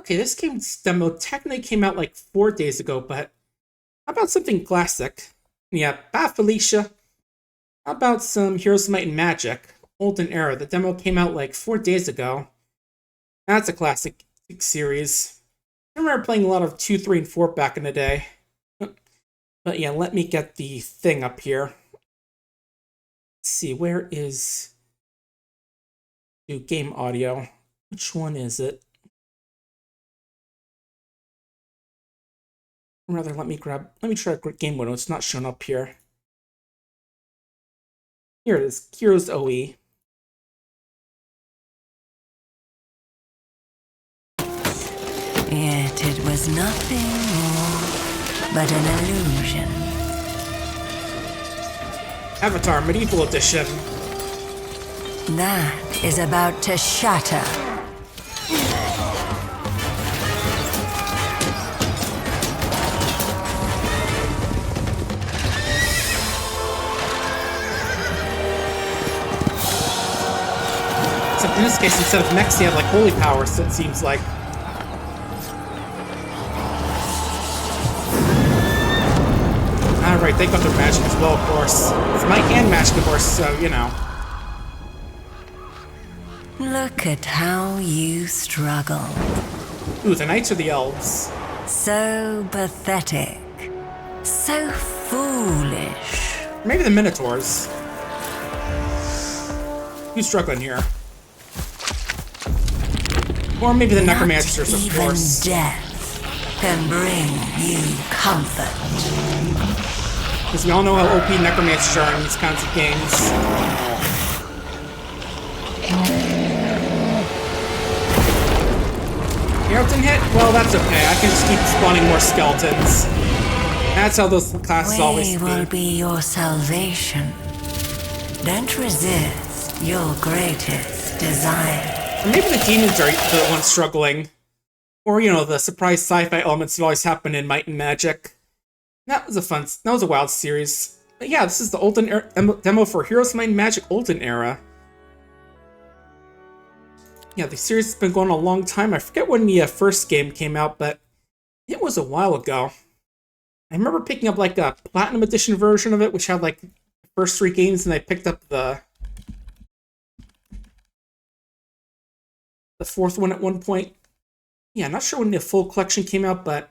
Okay, this game's demo technically came out like 4 days ago, but how about something classic? Yeah, Bad Felicia. How about some Heroes of Might and Magic? Olden Era. The demo came out like 4 days ago. That's a classic series. I remember playing a lot of 2, 3, and 4 back in the day. But yeah, let me get the thing up here. Let's see, where is game audio? Which one is it? Rather, let me try game mode. It's not shown up here. Here it is, Heroes OE. Yet it was nothing more but an illusion. Avatar Medieval Edition. That is about to shatter. Except in this case, instead of mechs, you have like holy powers, it seems like. Alright, they got their magic as well, of course. It's might and magic, of course, so, you know. Look at how you struggle. Ooh, the knights or the elves? So pathetic. So foolish. Maybe the minotaurs. Who's struggling here? Or maybe the necromancers, of course. Not even death can bring you comfort. Because we all know how OP necromancers are in these kinds of games. Arrow didn't hit? Well, that's okay. I can just keep spawning more skeletons. That's how those classes always be. We will be your salvation. Don't resist your greatest desire. Or maybe the demons are the ones struggling. Or, you know, the surprise sci-fi elements that always happen in Might and Magic. That was a wild series. But yeah, this is the Olden era demo for Heroes of Might and Magic Olden Era. Yeah, the series has been going on a long time. I forget when the first game came out, but it was a while ago. I remember picking up like a Platinum Edition version of it, which had like the first 3 games, and I picked up the 4th one at one point. Yeah, I'm not sure when the full collection came out, but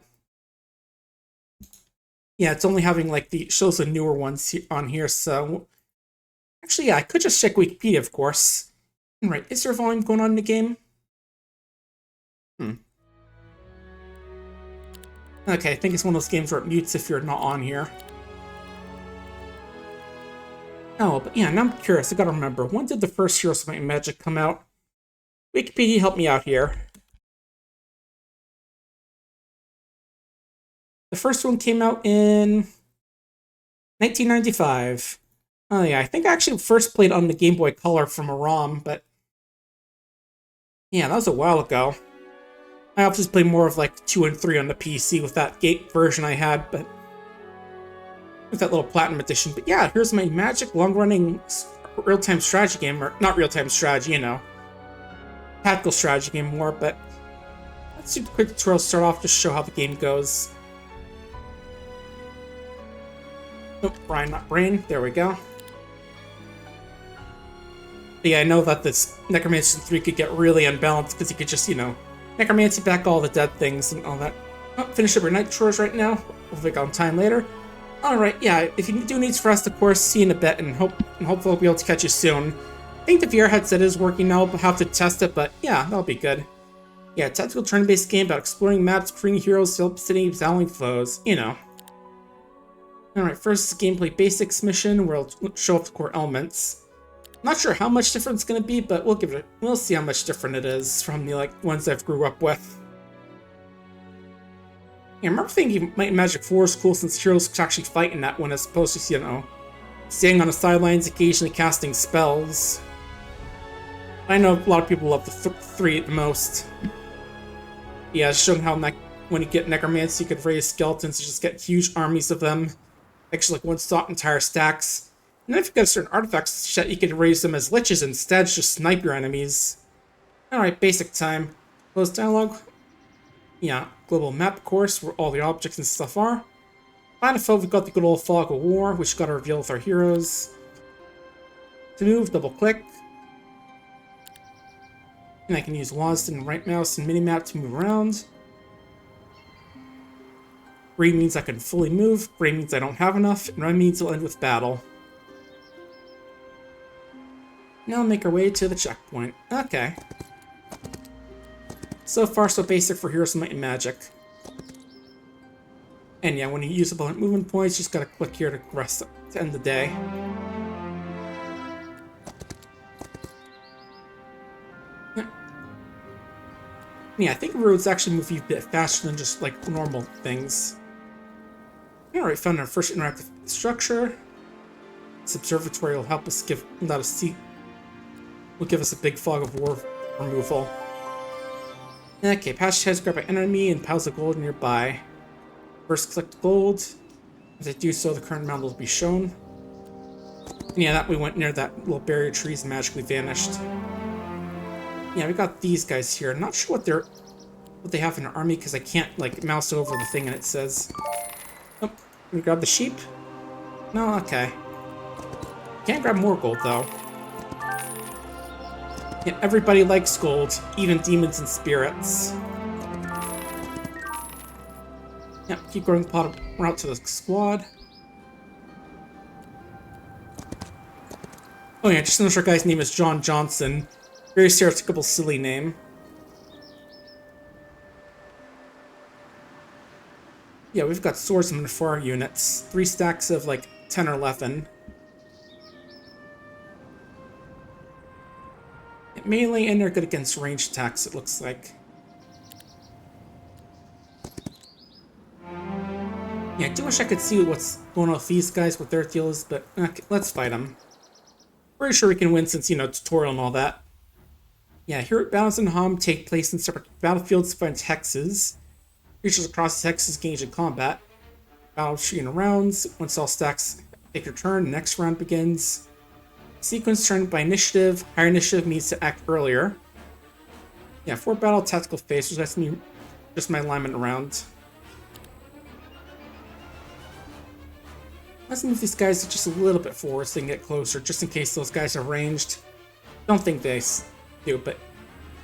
yeah, it's only having like shows the newer ones on here, so actually, yeah, I could just check Wikipedia, of course. Right, is there volume going on in the game? Okay, I think it's one of those games where it mutes if you're not on here. Oh, but yeah, now I'm curious. I gotta remember, when did the first Heroes of Might and Magic come out? Wikipedia, help me out here. The first one came out in 1995. Oh yeah, I think I actually first played on the Game Boy Color from a ROM, but yeah, that was a while ago. I obviously played more of like 2 and 3 on the PC with that gate version I had, but with that little Platinum Edition. But yeah, here's my Magic long-running real-time strategy game, or not real-time strategy, you know, tactical strategy game more, but let's do a quick tutorial to start off, just show how the game goes. Nope, Brian, not Brain. There we go. But yeah, I know that this Necromancy 3 could get really unbalanced because you could just, you know, Necromancy back all the dead things and all that. Oh, finish up your night chores right now. We'll think on time later. Alright, yeah, if you do needs for us, of course, see you in a bit, and hopefully we'll be able to catch you soon. I think the VR headset is working now, we'll have to test it, but yeah, that'll be good. Yeah, tactical turn-based game about exploring maps, creating heroes, city, battling foes, you know. Alright, first gameplay basics mission, where we'll show off the core elements. Not sure how much different it's gonna be, but we'll see how much different it is from the like ones I've grew up with. Yeah, I remember thinking Might and Magic 4 is cool since heroes could actually fight in that one as opposed to, you know, staying on the sidelines, occasionally casting spells. I know a lot of people love the 3 the most. Yeah, it's showing how when you get Necromancy, you could raise skeletons, you just get huge armies of them. Actually, like one-shot entire stacks. And then if you got a certain artifacts, you could raise them as liches instead, just snipe your enemies. Alright, basic time. Close dialogue. Yeah, global map course, where all the objects and stuff are. By default, we've got the good old fog of war, which got to reveal with our heroes. To move, double click. And I can use WASD and right mouse and minimap to move around. Green means I can fully move, gray means I don't have enough, and red means it'll end with battle. Now make our way to the checkpoint. Okay. So far, so basic for Heroes of Might and Magic. And yeah, when you use opponent movement points, you just gotta click here to rest to end the day. Yeah, I think roads actually move you a bit faster than just like normal things. Alright, found our first interactive structure. This observatory will help us will give us a big fog of war removal. Okay, patch heads grab an enemy and piles of gold nearby. First collect gold. As I do so, the current amount will be shown. And yeah, that we went near that little barrier trees and magically vanished. Yeah, we got these guys here. I'm not sure what they have in their army because I can't like mouse over the thing and it says. Oh, can we grab the sheep? No, okay. Can't grab more gold though. Yeah, everybody likes gold, even demons and spirits. Yeah, keep going the route to the squad. Oh yeah, just notice our guy's name is John Johnson. Very stereotypical silly name. Yeah, we've got swordsmen for our units. 3 stacks of like 10 or 11. Melee and they're good against ranged attacks, it looks like. Yeah, I do wish I could see what's going on with these guys, what their deal is, but okay, let's fight them. Pretty sure we can win since, you know, tutorial and all that. Yeah, here at battles in Hom take place in separate battlefields to find hexes. Creatures across the hexes engage in combat. Battle shooting rounds. Once all stacks take your turn, the next round begins. Sequence turn by initiative. Higher initiative means to act earlier. Yeah, 4 battle tactical phases. That's me, just my alignment around. Let's move these guys just a little bit forward so they can get closer, just in case those guys are ranged. Don't think they do, but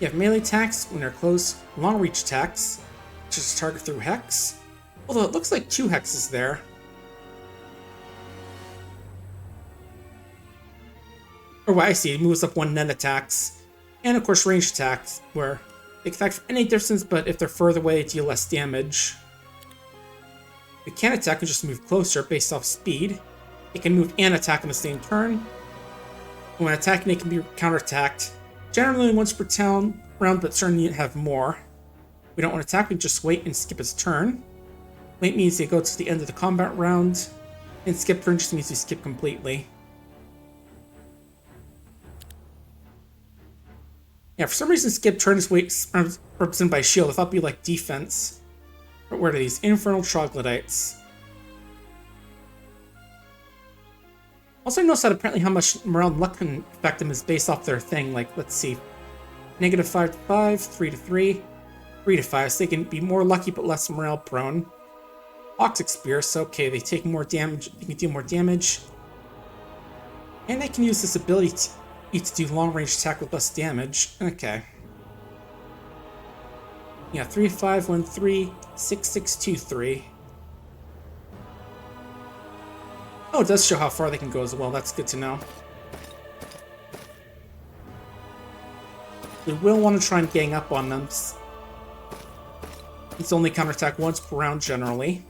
you have melee attacks when they're close, long reach attacks, just target through hex. Although it looks like 2 hexes there. Or what I see, it moves up 1 net attacks. And of course ranged attacks, where they can attack from any distance, but if they're further away, they deal less damage. They can't attack and just move closer based off speed. It can move and attack on the same turn. And when attacking, it can be counterattacked. Generally once per round, but certainly have more. We don't want to attack, we just wait and skip its turn. Wait means they go to the end of the combat round. And skip turn just means we skip completely. Yeah, for some reason skip turn is represented by shield. I thought it'd be like defense. But where are these? Infernal Troglodytes. Also, I noticed that apparently how much morale and luck can affect them is based off their thing. Like, let's see. -5 to 5, 3 to 3, 3 to 5. So they can be more lucky but less morale prone. Toxic Spear, so okay, they take more damage. They can deal more damage. And they can use this ability to do long range attack with less damage. Okay. Yeah, 3, 5, 1, 3, 6, 6, 2, 3. Oh, it does show how far they can go as well. That's good to know. We will want to try and gang up on them. It's only counterattack once per round generally.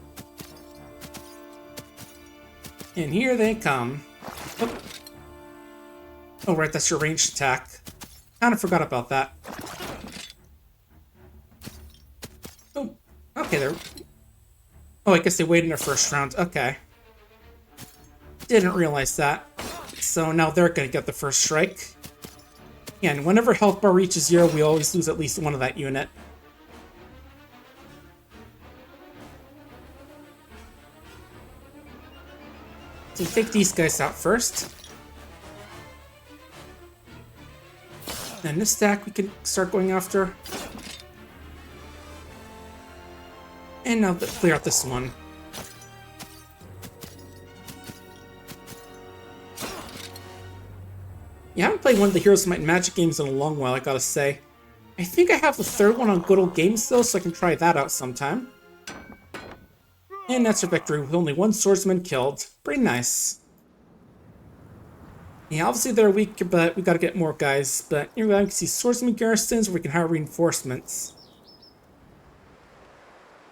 And here they come. Oh, right, that's your ranged attack. Kind of forgot about that. Oh, okay, they're... Oh, I guess they waited in their first round. Okay. Didn't realize that. So now they're going to get the first strike. Yeah, and whenever health bar reaches 0, we always lose at least one of that unit. So take these guys out first. Then this stack we can start going after. And now clear out this one. Yeah, I haven't played one of the Heroes of Might and Magic games in a long while, I gotta say. I think I have the third one on Good Old Games though, so I can try that out sometime. And that's our victory with only one swordsman killed. Pretty nice. Yeah, obviously they're weak, but we gotta get more guys. But here we can see swordsman garrisons where we can hire reinforcements.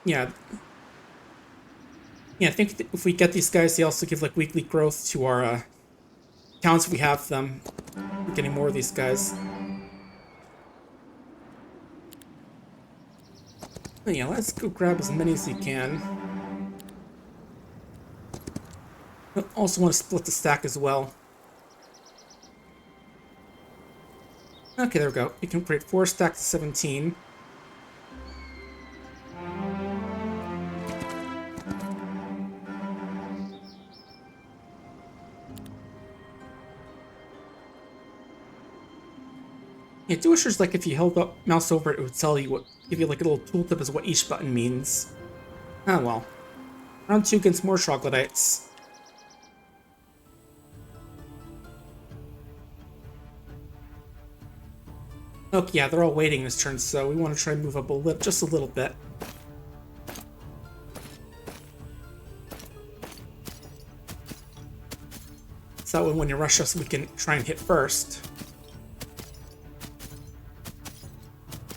Yeah. Yeah, I think if we get these guys, they also give like weekly growth to our towns if we have them. We're getting more of these guys. But yeah, let's go grab as many as we can. I also want to split the stack as well. Okay, there we go. We can create 4 stacks of 17. Yeah, Duisher's like if you held up mouse over it, it would tell you what, give you like a little tooltip as what each button means. Oh well. Round 2 against more troglodytes. Okay, yeah, they're all waiting this turn, so we want to try and move up just a little bit. So that way when you rush us, we can try and hit first.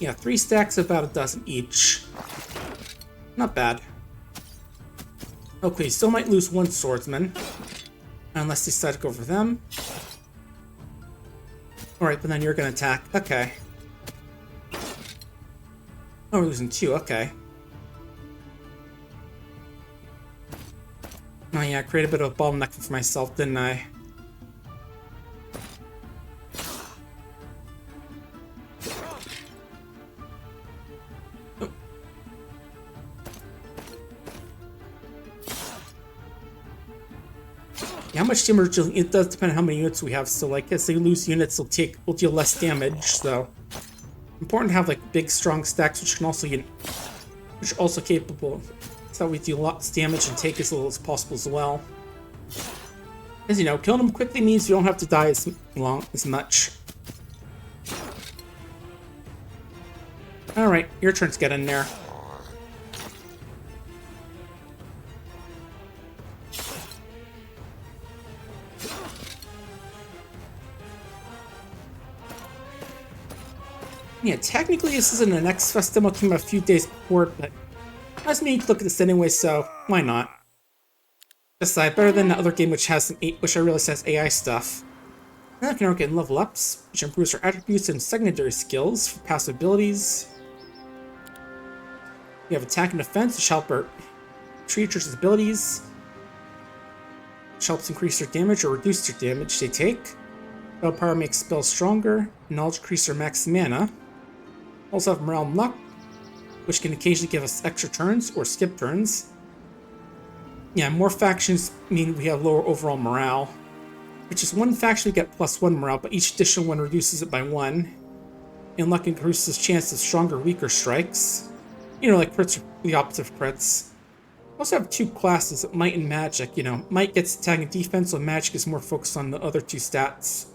Yeah, 3 stacks, about a dozen each. Not bad. Okay, still might lose 1 swordsman. Unless they decide to go for them. Alright, but then you're gonna attack. Okay. Oh, we're losing 2, okay. Oh yeah, I created a bit of a bottleneck for myself, didn't I? Oh. Yeah, how much damage? It does depend on how many units we have. So, like, as they lose units, we'll deal less damage. So, important to have like big, strong stacks, which can also which are also capable. So we deal lots of damage and take as little as possible as well. As you know, killing them quickly means you don't have to die as much. All right, your turn to get in there. Yeah, technically this isn't an X-Fest demo, came out a few days before, but that's me to look at this anyway, so why not? Besides, better than the other game which has which I realize has AI stuff. Now I can work in level ups, which improves our attributes and secondary skills for passive abilities. We have attack and defense, which help our creatures' abilities, which helps increase their damage or reduce their damage they take. Spell power makes spells stronger, and knowledge increase their max mana. Also have morale and luck, which can occasionally give us extra turns or skip turns. Yeah, more factions mean we have lower overall morale, which is one faction we get +1 morale, but each additional one reduces it by 1. And luck increases chance of stronger, weaker strikes. You know, like crits are the opposite of crits. We also have 2 classes, Might and Magic. You know, Might gets attack and defense, while Magic is more focused on the other 2 stats.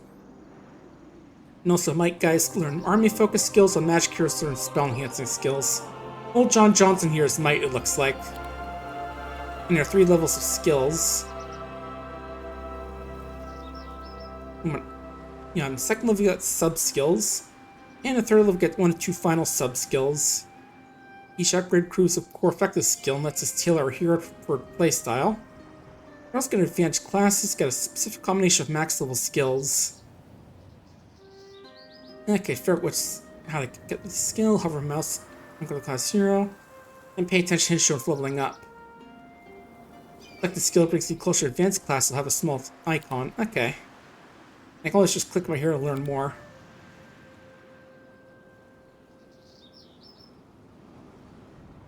And also, Might guys learn army-focused skills, while Magic heroes learn spell-enhancing skills. Old John Johnson here is Might, it looks like. And there are 3 levels of skills. Yeah, on the second level, you got sub-skills. And the third level, you get 1 to 2 final sub-skills. Each upgrade proves a core effective skill and lets us tailor our hero for playstyle. We're also going to advanced classes, get a specific combination of max level skills. Okay, figure out how to get the skill, hover mouse, and go to class 0, and pay attention to show leveling up. Like the skill brings you closer to advanced class, will have a small icon. Okay. I can always just click my hero to learn more.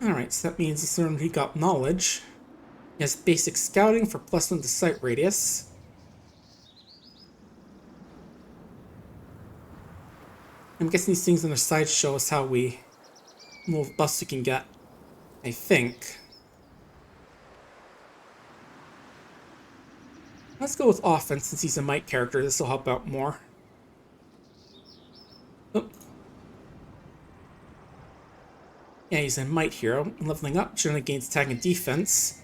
Alright, so that means this learned he got knowledge. He has basic scouting for +1 to sight radius. I'm guessing these things on the side show us how little buffs we can get. I think. Let's go with offense since he's a might character. This will help out more. Oh. Yeah, he's a might hero. Leveling up generally gains attack and defense.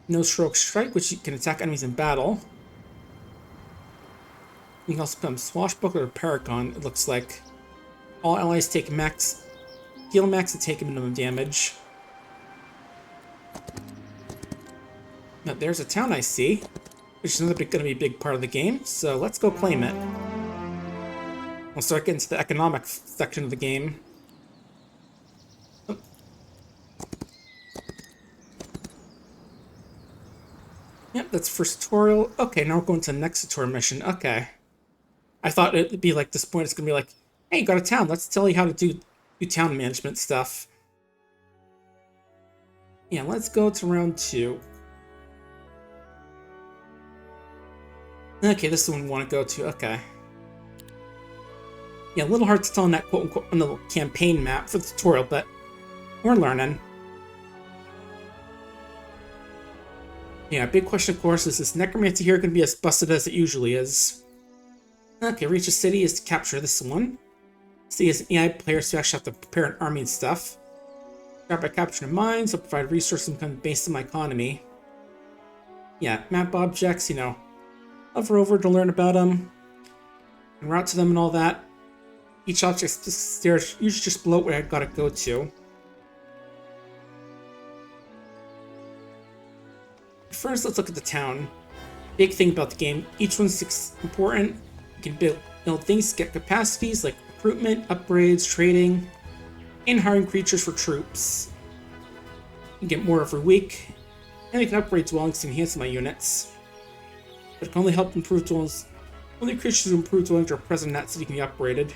No stroke strike, which you can attack enemies in battle. You can also become swashbuckler or paragon, it looks like. All allies take max, heal max and take minimum damage. Now there's a town I see, which is going to be a big part of the game, so let's go claim it. We'll start getting to the economic section of the game. Oh. Yep, that's first tutorial. Okay, now we're going to the next tutorial mission. Okay. I thought it'd be like this point, it's going to be like, hey, you got a town, let's tell you how to do town management stuff. Yeah, let's go to round 2. Okay, this is the one we want to go to, okay. Yeah, a little hard to tell on that quote-unquote on the campaign map for the tutorial, but we're learning. Yeah, big question, of course, is this necromancy here going to be as busted as it usually is? Okay, reach a city is to capture this one. City is an AI player, so you actually have to prepare an army and stuff. Start by capturing mines, I'll provide resources and become based on my economy. Yeah, map objects, you know, hover over to learn about them, and route to them and all that. Each object stairs usually just below where I gotta go to. First, let's look at the town. Big thing about the game, each one's important. You can build things, get capacities like recruitment, upgrades, trading, and hiring creatures for troops. You can get more every week, and I can upgrade dwellings to enhance my units. But it can only help improve dwellings. Only creatures who improve dwellings are present in that city can be upgraded.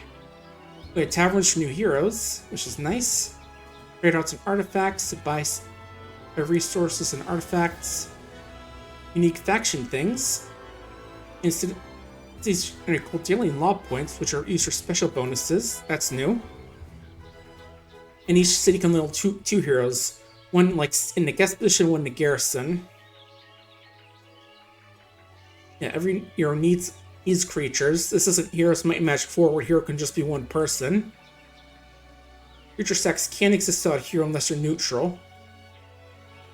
We have taverns for new heroes, which is nice. Trade out some artifacts to buy resources and artifacts. Unique faction things. Instead, these are called daily law points, which are used for special bonuses. That's new. And each city can level two heroes. One like in the guest position, one in the garrison. Yeah, every hero needs these creatures. This isn't Heroes Might and Magic 4, where hero can just be one person. Creature stacks can't exist without a hero unless they're neutral.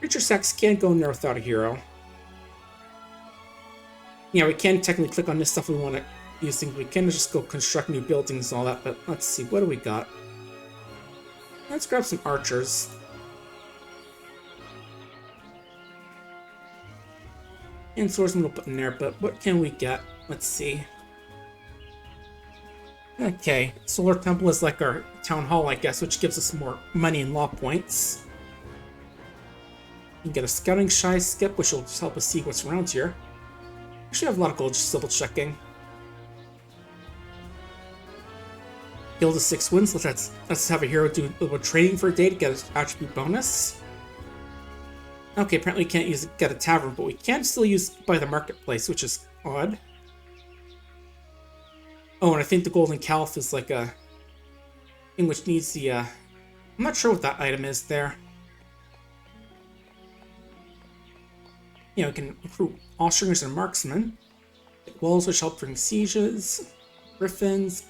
Creature stacks can't go in there without a hero. Yeah, we can technically click on this stuff we want to use things. We can just go construct new buildings and all that, but let's see, what do we got? Let's grab some archers. And swordsman we'll put in there, but what can we get? Let's see. Okay, Solar Temple is like our town hall, I guess, which gives us more money and law points. You can get a scouting shy skip, which will just help us see what's around here. Actually, I have a lot of gold, just double checking. Guild of 6 wins. Let's have a hero do a little trading for a day to get an attribute bonus. Okay, apparently we can't get a tavern, but we can still buy the marketplace, which is odd. Oh, and I think the golden calf is like a thing which needs the I'm not sure what that item is there. You know, we can recruit Austrians and marksmen. Walls which help during sieges. Griffins.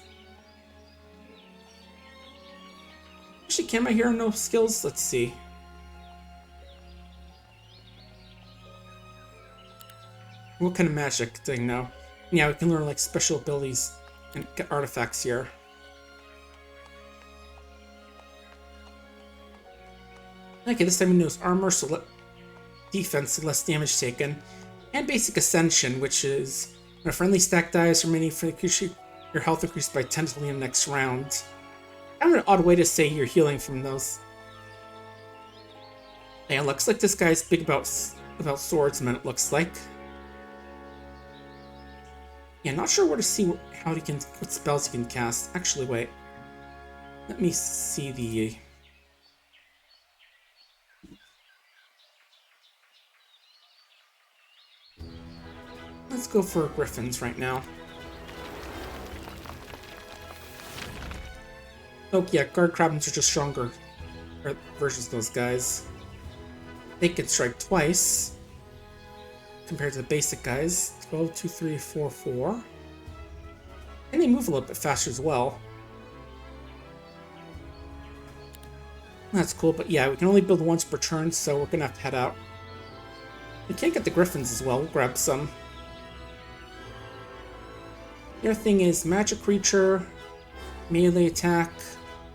Actually, can my hero know skills? Let's see. What kind of magic thing now? Yeah, we can learn like special abilities and get artifacts here. Okay, this time he knows armor, so defense, so less damage taken. And basic ascension, which is when a friendly stack dies or many friendly creature, your health increased by 10 till the next round. Kind of an odd way to say you're healing from those. Yeah, it looks like this guy's big about swordsmen, it looks like. Yeah, not sure where to see what spells he can cast. Actually, wait. Let me see the... Let's go for griffins right now. Oh yeah, guard crabs are just stronger or versions of those guys. They can strike twice compared to the basic guys. 12, 2, 3, 4, 4. And they move a little bit faster as well. That's cool, but yeah, we can only build once per turn, so we're gonna have to head out. We can't get the griffins as well. We'll grab some. The other thing is magic creature, melee attack,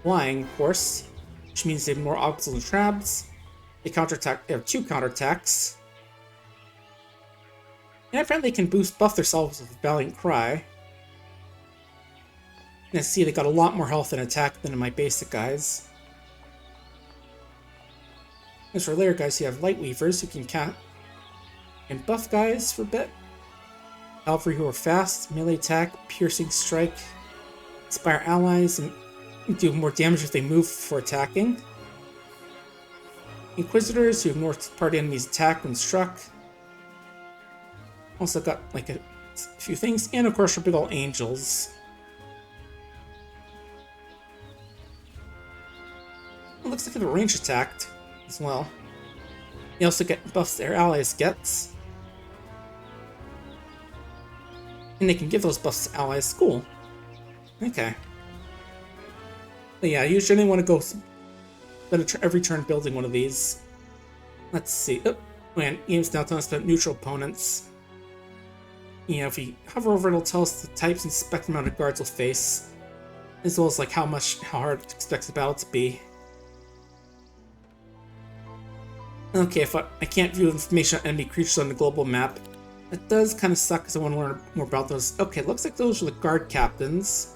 flying, of course, which means they have more obstacles and traps. They counterattack. They have 2 counterattacks. And apparently they can buff themselves with Valiant Cry. And I see they got a lot more health and attack than in my basic guys. As for later guys, you have Light Weavers who can and buff guys for a bit. Cavalry who are fast, melee attack, piercing strike, inspire allies, and do more damage if they move for attacking. Inquisitors who ignore party enemies' attack when struck. Also got like a few things, and of course our big old angels. It looks like they have a range attacked as well. They also get buffs their allies gets. And they can give those buffs to allies. Cool. Okay. But yeah, I usually want to go spend every turn building one of these. Let's see. Oh, man, game's now telling us about neutral opponents. You know, if we hover over it, it'll tell us the types and spectrum amount of guards we'll face, as well as like how hard it expects the battle to be. Okay, if I can't view information on enemy creatures on the global map, that does kind of suck because I want to learn more about those. Okay, looks like those are the guard captains.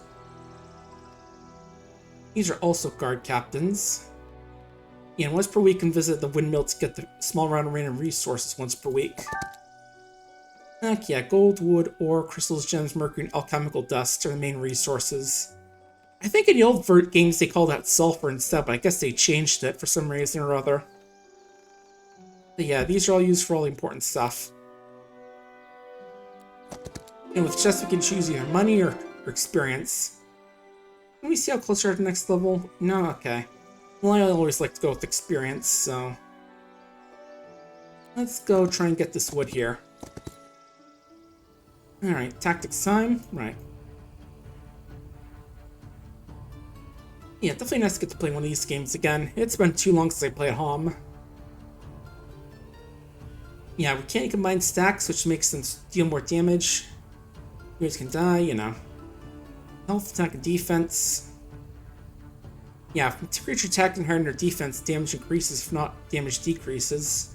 These are also guard captains. Yeah, and once per week, can visit the windmill to get the small round of random resources once per week. Okay, yeah, gold, wood, ore, crystals, gems, mercury, and alchemical dust are the main resources. I think in the old games they called that sulfur instead, but I guess they changed it for some reason or other. But yeah, these are all used for all the important stuff. And with chests we can choose either money or experience. Let me see how close we are to the next level. No, okay. Well, I always like to go with experience, so... let's go try and get this wood here. Alright, tactics time. Right. Yeah, definitely nice to get to play one of these games again. It's been too long since I played home. Yeah, we can't combine stacks, which makes them deal more damage. Heroes can die, you know. Health, attack, and defense. Yeah, if creature attack inherent or defense, damage increases, if not, damage decreases.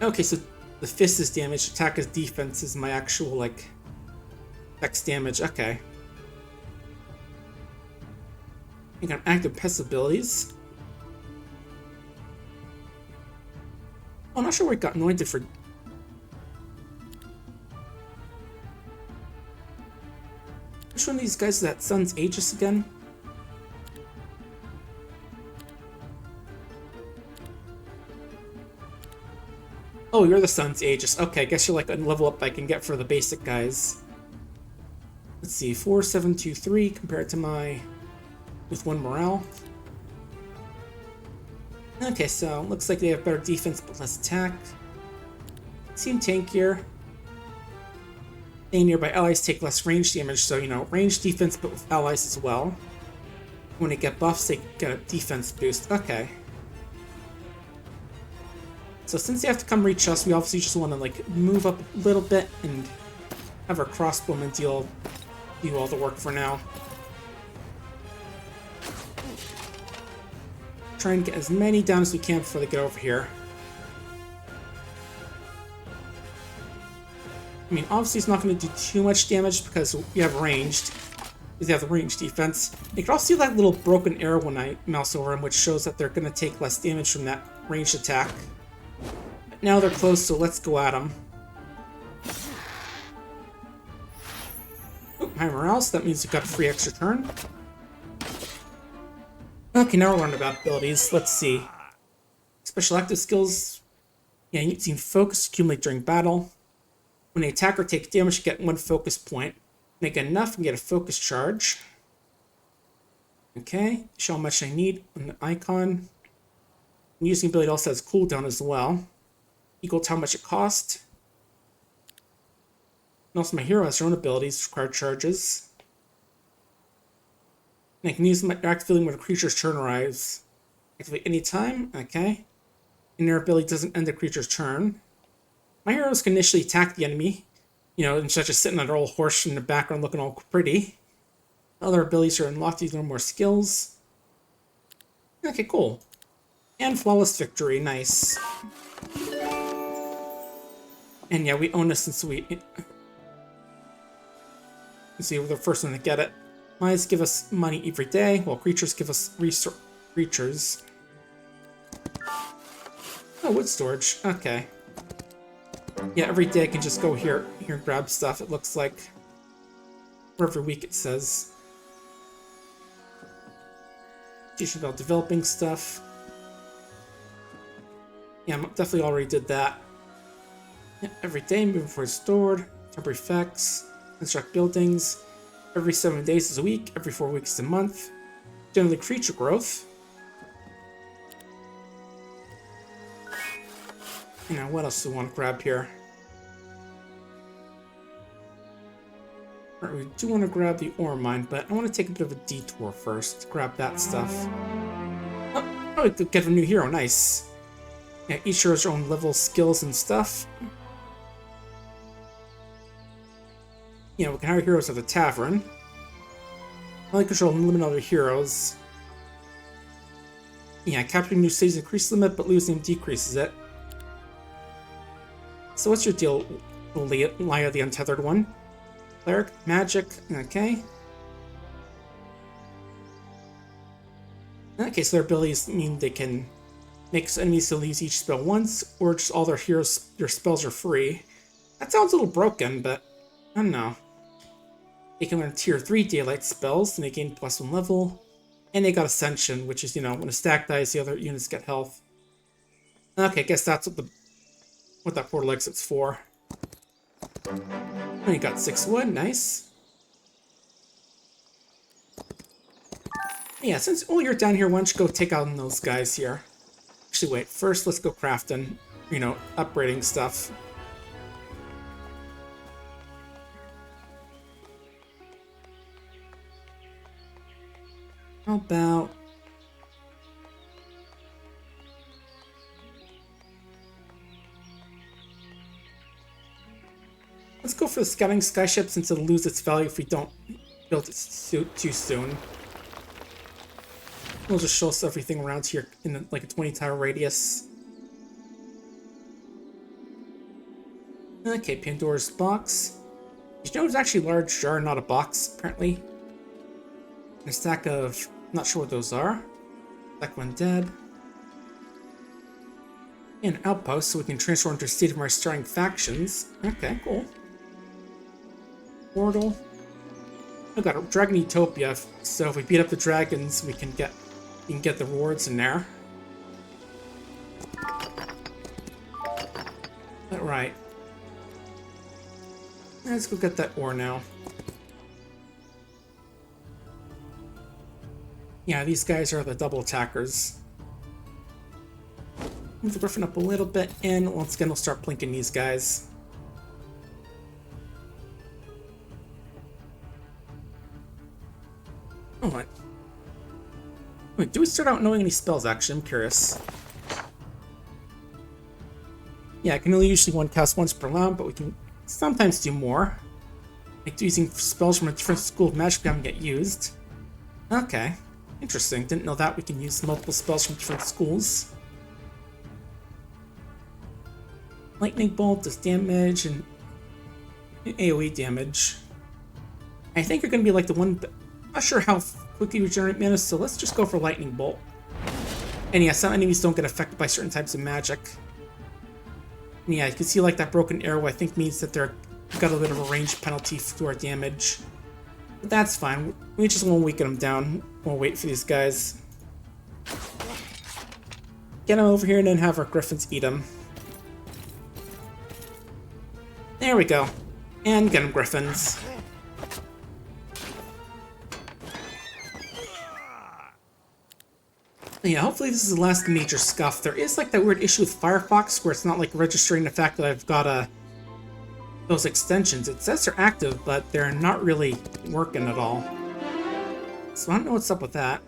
Okay, so the fist is damage, attack is defense is my actual, like, X damage. Okay. I got active pest abilities. Oh, I'm not sure where it got anointed for. Which one of these guys is that Sun's Aegis again? Oh, you're the Sun's Aegis. Okay, I guess you're like a level up I can get for the basic guys. Let's see, 4723 compared to my with 1 morale. Okay, so looks like they have better defense but less attack. Seem tankier. And nearby allies take less range damage, so you know, range defense but with allies as well. When they get buffs, they get a defense boost. Okay. So since they have to come reach us, we obviously just want to like move up a little bit and have our crossbowmen do all the work for now. Try and get as many down as we can before they get over here. I mean, obviously it's not going to do too much damage because we have ranged. Because they have the ranged defense. You can also see that little broken arrow when I mouse over them, which shows that they're going to take less damage from that ranged attack. But now they're close, so let's go at them. Oh, high morale, so that means we've got a free extra turn. Okay, now we're learning about abilities. Let's see. Special active skills. Yeah, using focus accumulate during battle. When the attacker takes damage, you get 1 focus point. Make enough and get a focus charge. Okay, show how much I need on the icon. And using ability also has cooldown as well. Equal to how much it cost. And also my hero has their own abilities, require charges. And I can use my activating when a creature's turn arrives. Activate anytime, okay. And their ability doesn't end the creature's turn. My heroes can initially attack the enemy, instead of just sitting on their old horse in the background looking all pretty. Other abilities are unlocked to learn more skills. Okay, cool. And flawless victory, nice. And yeah, we own this since we're the first one to get it. Mines give us money every day, while creatures give us creatures. Oh, wood storage. Okay. Yeah, every day I can just go here and grab stuff, it looks like. Or every week it says. Teaching about developing stuff. Yeah, I definitely already did that. Yeah, every day, moving for stored, temporary effects, construct buildings. Every 7 days is a week, every 4 weeks is a month. Generally creature growth. What else do we want to grab here? Alright, we do want to grab the ore mine, but I want to take a bit of a detour first to grab that stuff. Oh, we could get a new hero, nice. Yeah, each hero has their own level, skills, and stuff. We can hire heroes at the tavern. I only control unlimited other heroes. Yeah, capturing new cities increases the limit, but losing them decreases it. So what's your deal, Laya the Untethered One? Cleric, magic, okay. In that case, their abilities mean they can make enemies to use each spell once, or just all their spells are free. That sounds a little broken, but I don't know. They can learn tier 3 daylight spells, and they gain +1 level. And they got Ascension, which is, when a stack dies, the other units get health. Okay, I guess that's what that portal exit's for. Oh, you got 6 wood, nice. Yeah, since you're down here, why don't you go take out those guys here? Actually, wait, first let's go crafting, upgrading stuff. How about... Let's go for the scouting skyship since it'll lose its value if we don't build it too soon. It'll just show us everything around here in like a 20-tower radius. Okay, Pandora's box. Did you know it's actually a large jar, not a box, apparently? And a stack of... not sure what those are. Stack one dead. And an outpost so we can transform into a state of our starting factions. Okay, cool. Portal. I've got a Dragon Utopia, so if we beat up the dragons, we can get the rewards in there. Alright. Let's go get that ore now. Yeah, these guys are the double attackers. Move the Griffin up a little bit, and once again we'll start plinking these guys. Oh, what? Wait, do we start out knowing any spells, actually? I'm curious. Yeah, I can only usually cast once per round, but we can sometimes do more. Like using spells from a different school of magic we haven't get used. Okay, interesting. Didn't know that we can use multiple spells from different schools. Lightning Bolt does damage and AoE damage. I think you're going to be like the one... I'm not sure how quickly you regenerate mana, so let's just go for Lightning Bolt. And yeah, some enemies don't get affected by certain types of magic. And yeah, you can see like that broken arrow I think means that they're got a bit of a range penalty to our damage. But that's fine. We just won't weaken them down. We'll wait for these guys. Get them over here and then have our griffins eat them. There we go. And get them griffins. Yeah, hopefully this is the last major scuff. There is like that weird issue with Firefox where it's not like registering the fact that I've got those extensions. It says they're active, but they're not really working at all. So I don't know what's up with that.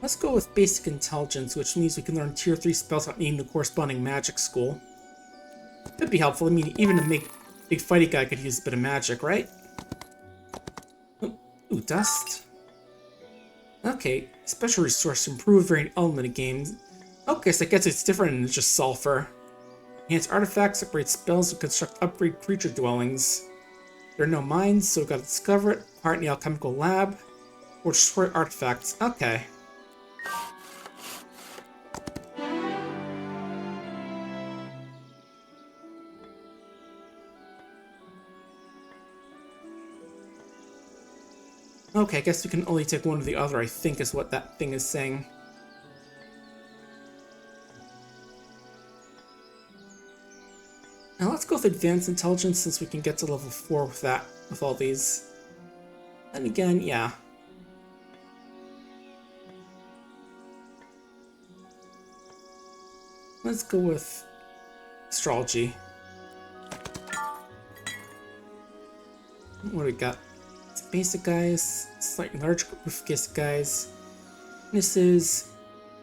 Let's go with basic intelligence, which means we can learn tier 3 spells without needing the corresponding magic school. Could be helpful. I mean, even a big fighty guy could use a bit of magic, right? Ooh, dust. Okay, special resource to improve varying element games. Okay, so I guess it's different than just sulfur. Enhance artifacts, upgrade spells, and construct upgrade creature dwellings. There are no mines, so we've got to discover it, acquire it in the alchemical lab, or destroy artifacts. Okay. Okay, I guess we can only take one or the other, I think is what that thing is saying. Now let's go with advanced intelligence since we can get to level 4 with that, with all these. And again, yeah. Let's go with astrology. What do we got? It's basic guys, slightly large group of basic guys. This is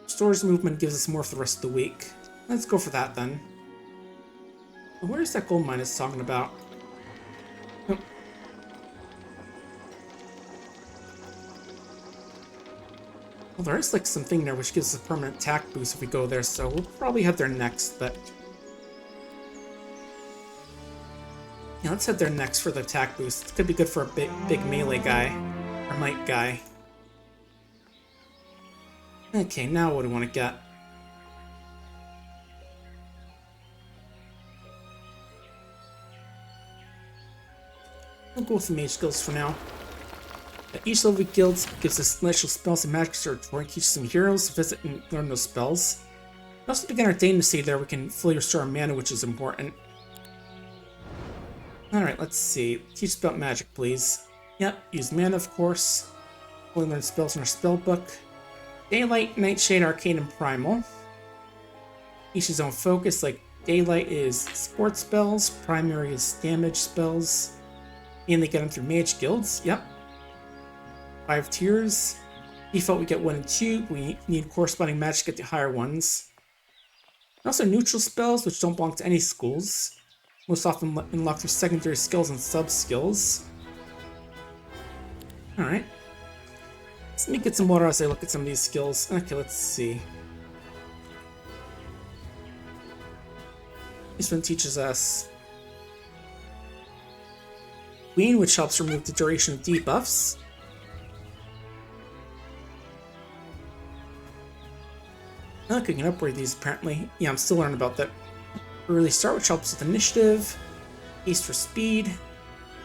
stores movement gives us more for the rest of the week. Let's go for that then. Where's that gold mine it's talking about? Oh. Well, there is like something there which gives us a permanent attack boost if we go there, so we'll probably head there next, but... Yeah, let's head there next for the attack boost. It could be good for a big melee guy, or might guy. Okay, now what do we want to get? We'll go with the mage skills for now. At each level of guilds gives us celestial spells and magic territory and teaches some heroes to visit and learn those spells. We also begin our Dynasty there, we can fully restore our mana, which is important. Alright, let's see. Teach about magic, please. Yep, use mana, of course. Only learn spells in our spellbook. Daylight, Nightshade, Arcane, and Primal. Each his own focus, like Daylight is support spells, Primary is damage spells. Mainly get them through mage guilds, yep. 5 tiers. Default we get 1 and 2, we need corresponding magic to get the higher ones. Also neutral spells, which don't belong to any schools. Most often unlocked through secondary skills and sub-skills. Alright. Let me get some water as I look at some of these skills. Okay, let's see. This one teaches us Queen, which helps remove the duration of debuffs. Okay, we can upgrade these apparently. Yeah, I'm still learning about that. Early start, which helps with initiative. Haste for speed.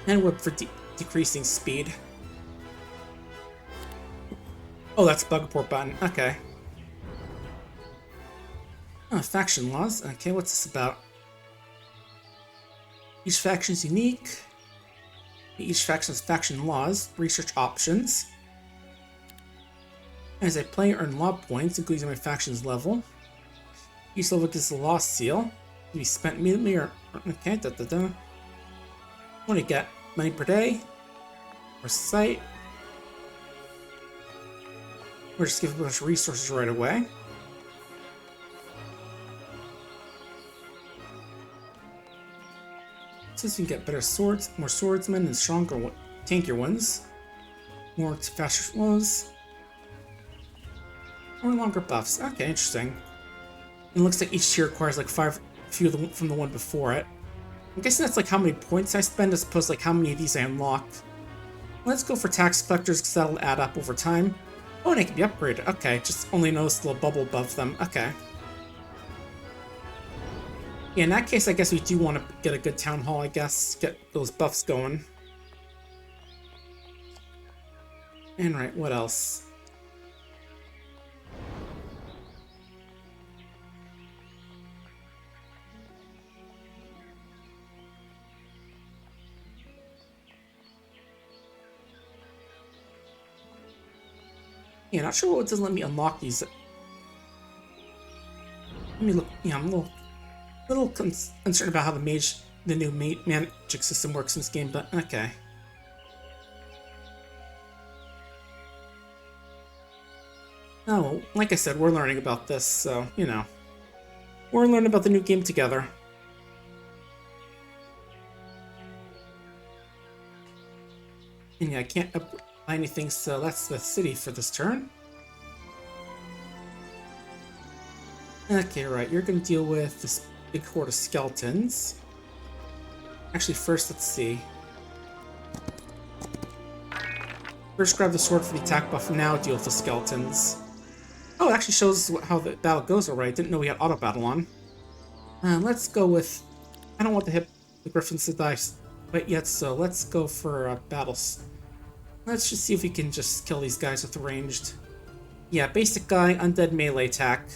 And whip for decreasing speed. Oh, that's a bug report button. Okay. Oh, faction laws. Okay, what's this about? Each faction is unique. Each faction has faction laws. Research options. As I play, earn law points, including my faction's level. Each level gets a law seal. Can be spent immediately or... Okay, What do you get? Money per day? Or sight? Or just give a bunch of resources right away. Since we can get better swords, more swordsmen, and stronger, tankier ones. More faster flows. Or longer buffs. Okay, interesting. It looks like each tier requires like 5 few from the one before it. I'm guessing that's like how many points I spend as opposed to like how many of these I unlocked. Let's go for tax collectors because that'll add up over time. Oh, and they can be upgraded. Okay, just only noticed the little bubble above them. Okay. Yeah, in that case, I guess we do want to get a good town hall, I guess. Get those buffs going. And right, what else? Yeah, not sure what doesn't let me unlock these. Let me look. Yeah, I'm a little uncertain about how the new magic system works in this game, but okay. Oh, well, like I said, we're learning about this, so, you know. We're learning about the new game together. And yeah, I can't apply anything, so that's the city for this turn. Okay, right, you're gonna deal with this big horde of skeletons. Actually, first, let's see. First, grab the sword for the attack buff, now deal with the skeletons. Oh, it actually shows how the battle goes alright. Didn't know we had auto battle on. Let's go with... I don't want the griffins to die quite yet, so let's go for battles. Let's just see if we can just kill these guys with ranged. Yeah, basic guy, undead melee attack.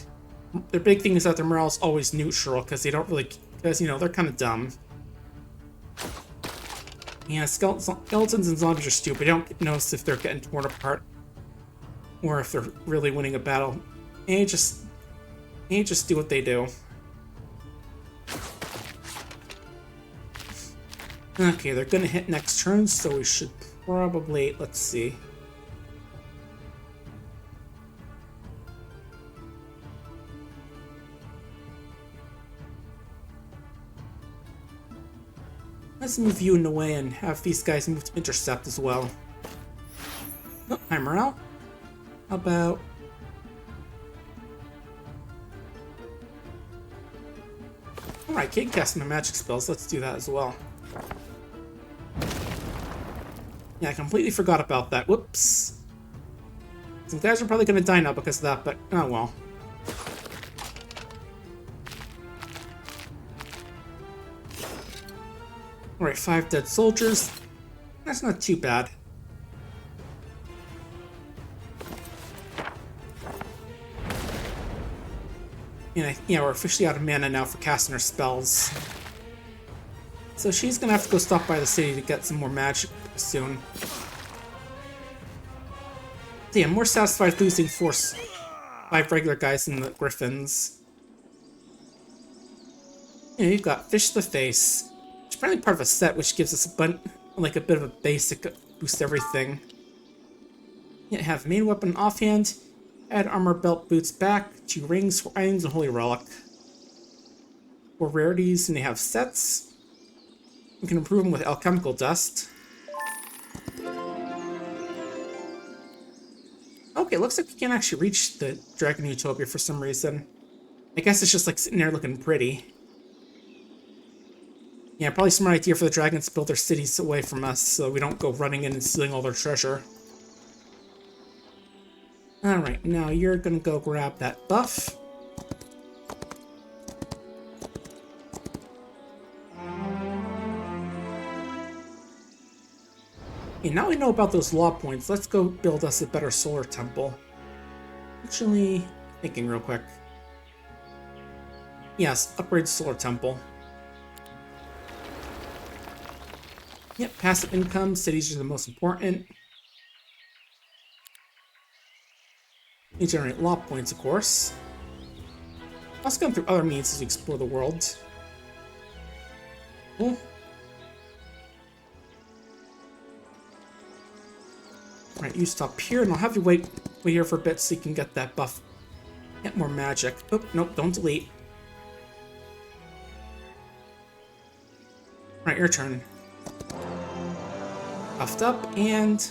Their big thing is that their morale is always neutral, because they don't really... Because, you know, they're kind of dumb. Yeah, skeletons and zombies are stupid. You don't notice if they're getting torn apart. Or if they're really winning a battle. And you just do what they do. Okay, they're gonna hit next turn, so we should probably... Let's see. Let's move you in the way and have these guys move to intercept as well. Oh, hi, morale. How about... Alright, can't cast my magic spells. Let's do that as well. Yeah, I completely forgot about that. Whoops. Some guys are probably going to die now because of that, but oh well. Alright, 5 dead soldiers. That's not too bad. And yeah, we're officially out of mana now for casting our spells. So she's gonna have to go stop by the city to get some more magic soon. So yeah, I'm more satisfied losing 5 regular guys than the griffins. Yeah, you've got Fish to the Face. It's apparently part of a set which gives us like a bit of a basic boost everything. Yeah, have main weapon offhand. Add armor belt boots back, 2 rings, 4 items, and holy relic. 4 rarities, and they have sets. We can improve them with alchemical dust. Okay, looks like we can't actually reach the Dragon Utopia for some reason. I guess it's just like sitting there looking pretty. Yeah, probably a smart idea for the dragons to build their cities away from us so we don't go running in and stealing all their treasure. Alright, now you're gonna go grab that buff. Okay, now we know about those law points, let's go build us a better solar temple. Actually, thinking real quick. Yes, upgrade solar temple. Yep, passive income, cities are the most important. You generate law points, of course. Also come through other means as we explore the world. Cool. Alright, you stop here, and I'll have you wait here for a bit so you can get that buff. Get more magic. Oh, nope, don't delete. Alright, your turn. Buffed up, and...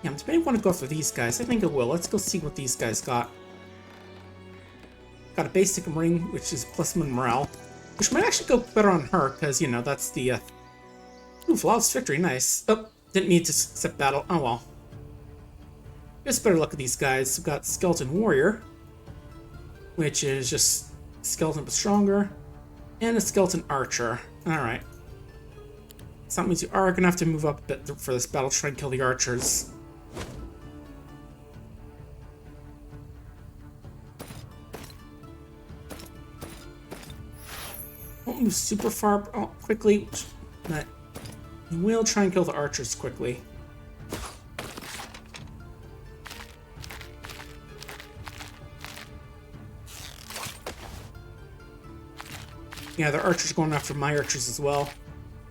yeah, I'm debating if I want to go for these guys. I think I will. Let's go see what these guys got. Got a basic ring, which is +1 morale. Which might actually go better on her, because, you know, that's the... Ooh, flawless victory, nice. Oh, didn't need to accept battle. Oh, well. Just better look at these guys. We've got Skeleton Warrior, which is just skeleton but stronger. And a Skeleton Archer. Alright. So that means you are going to have to move up a bit for this battle to try and kill the archers. Won't move super far quickly, but we will try and kill the archers quickly. Yeah, the archers are going after my archers as well.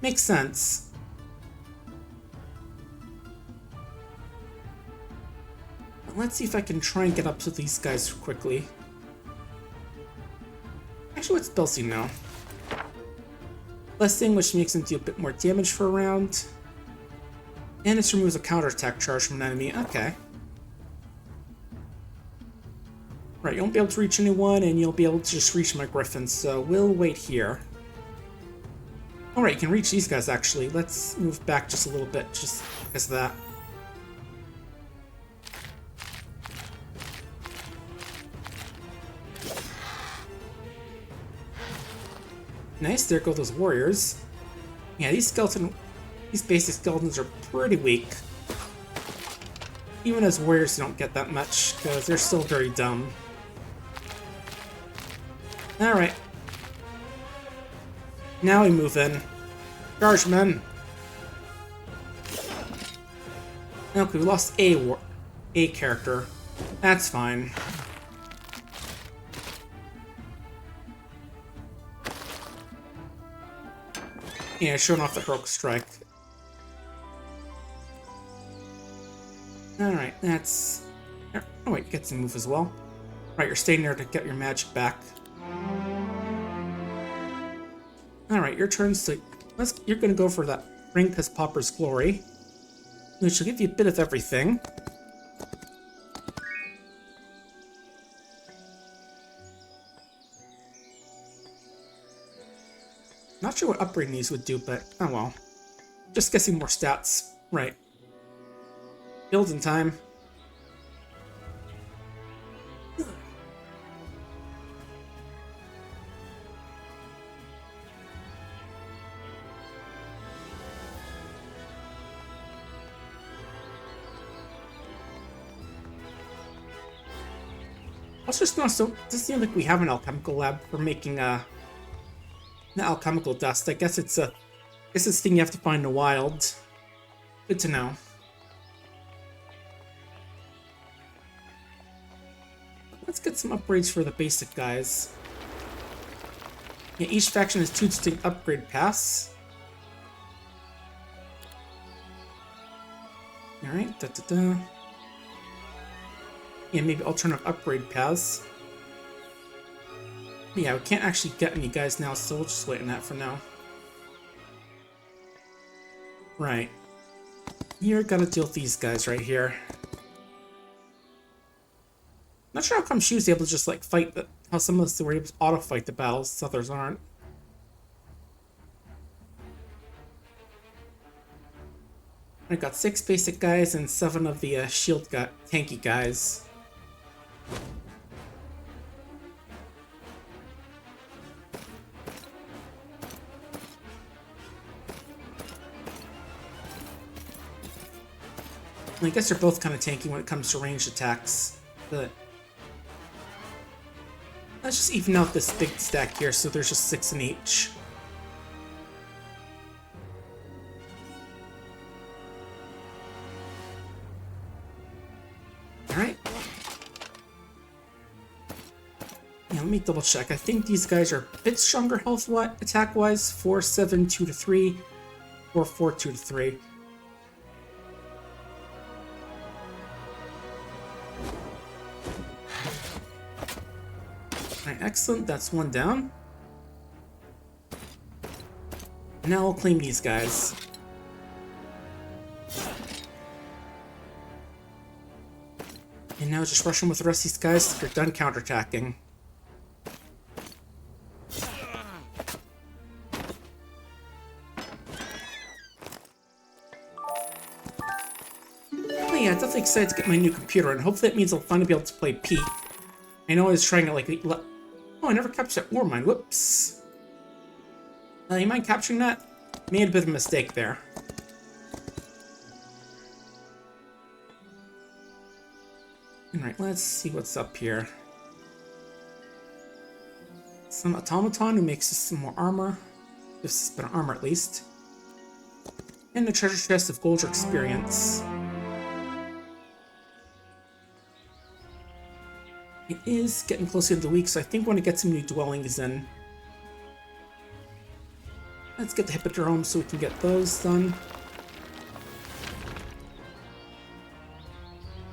Makes sense. Let's see if I can try and get up to these guys quickly. Actually, what spells do you know? Blessing, which makes him do a bit more damage for a round. And this removes a counterattack charge from an enemy. Okay. Right, you won't be able to reach anyone, and you'll be able to just reach my griffins, so we'll wait here. Alright, you can reach these guys, actually. Let's move back just a little bit, just because of that. Nice, there go those warriors. Yeah, these basic skeletons are pretty weak. Even as warriors, they don't get that much, because they're still very dumb. Alright. Now we move in. Charge, men! Okay, we lost a character. That's fine. Yeah, showing off the heroic strike. Alright, that's... Oh wait, you get some move as well. Right, you're staying there to get your magic back. Alright, your turn, so you're gonna go for that Ring has Pauper's Glory, which will give you a bit of everything. Not sure what upgrading these would do, but oh well. Just guessing more stats. Right. Building time. I was just noticed, so it doesn't seem like we have an alchemical lab for making the alchemical dust. I guess it's a thing you have to find in the wild. Good to know. Let's get some upgrades for the basic guys. Yeah, each faction has 2 distinct upgrade paths. Alright, da-da-da. Yeah, maybe alternative upgrade paths. But yeah, we can't actually get any guys now, so we'll just wait on that for now. Right. You're gonna deal with these guys right here. Not sure how come she was able to just like fight how some of us were able to auto-fight the battles, others aren't. I got 6 basic guys and 7 of the tanky guys. I guess they're both kind of tanky when it comes to ranged attacks, but let's just even out this big stack here, so there's just 6 in each. Alright. Yeah, let me double check. I think these guys are a bit stronger attack-wise. 4, 7, 2 to 3, or 4, 2 to 3. Alright, excellent. That's 1 down. Now I'll claim these guys. And now just rush in with the rest of these guys if you're done counterattacking. Oh yeah, definitely excited to get my new computer, and hopefully that means I'll finally be able to play Peak. I know I was trying to like... Oh, I never captured that ore mine. Whoops. You mind capturing that? Made a bit of a mistake there. Alright, let's see what's up here. Some automaton who makes us some more armor. Gives us a bit of armor at least. And the treasure chest of Goldra experience. It is getting closer to the week, so I think I want to get some new dwellings in. Let's get the Hippodrome so we can get those done.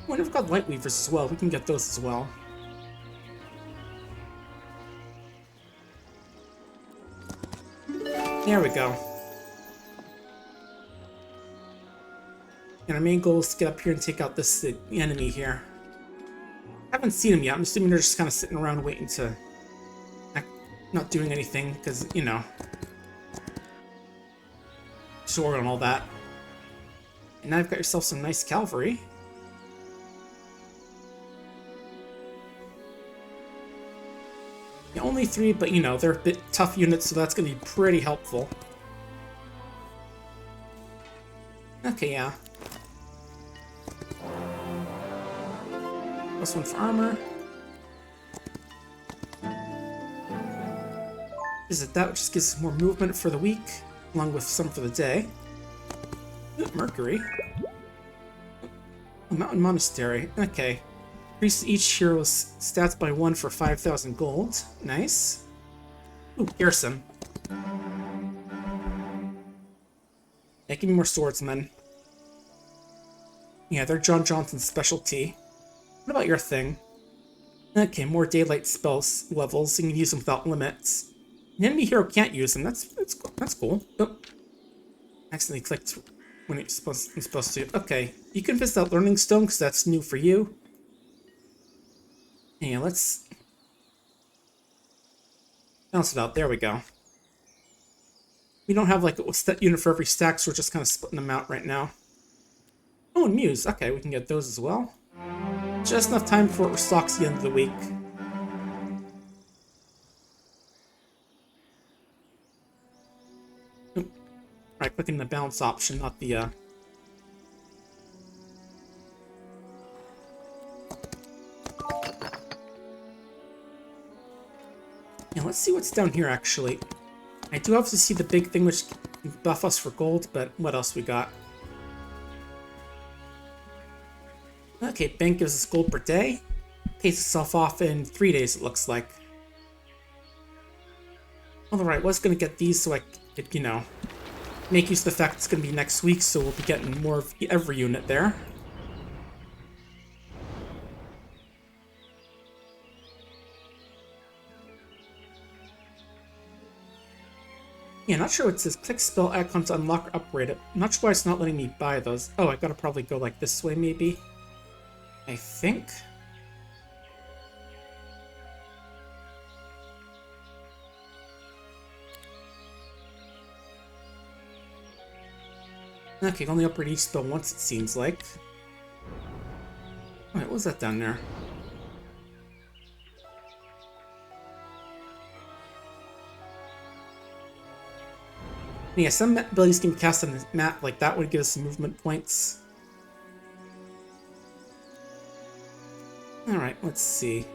Oh, and we've got Light Weavers as well. We can get those as well. There we go. And our main goal is to get up here and take out this enemy here. I haven't seen him yet. I'm assuming they're just kind of sitting around waiting to... not doing anything, because, you know... sword and all that. And now you've got yourself some nice cavalry. Yeah, only 3, but you know, they're a bit tough units, so that's going to be pretty helpful. Okay, yeah. Plus 1 for armor. Visit that, which just gives us more movement for the week, along with some for the day. Ooh, Mercury. Oh, Mountain Monastery. Okay. Increase each hero's stats by 1 for 5,000 gold. Nice. Ooh, Garrison. Yeah, give me more swordsmen. Yeah, they're John Johnson's specialty. What about your thing? Okay, more daylight spells levels. You can use them without limits. An enemy hero can't use them. That's cool. Oh, accidentally clicked when it's supposed to. Okay, you can visit that learning stone because that's new for you. Yeah, let's balance it out. There we go. We don't have like a set unit for every stack, so we're just kind of splitting them out right now. Oh, and Muse. Okay, we can get those as well. Just enough time before it restocks the end of the week. Alright, clicking the balance option, not the, Yeah, let's see what's down here, actually. I do obviously see the big thing which can buff us for gold, but what else we got? Okay, bank gives us gold per day. Pays itself off in 3 days, it looks like. Alright, I was going to get these so I could, you know, make use of the fact it's going to be next week, so we'll be getting more of every unit there. Yeah, not sure what it says. Click spell icon to unlock or upgrade it. I'm not sure why it's not letting me buy those. Oh, I gotta probably go like this way, maybe. I think. Okay, only upgrade each spell once, it seems like. Wait, what was that down there? Yeah, some abilities can be cast on the map, like that would give us some movement points. Alright, let's see.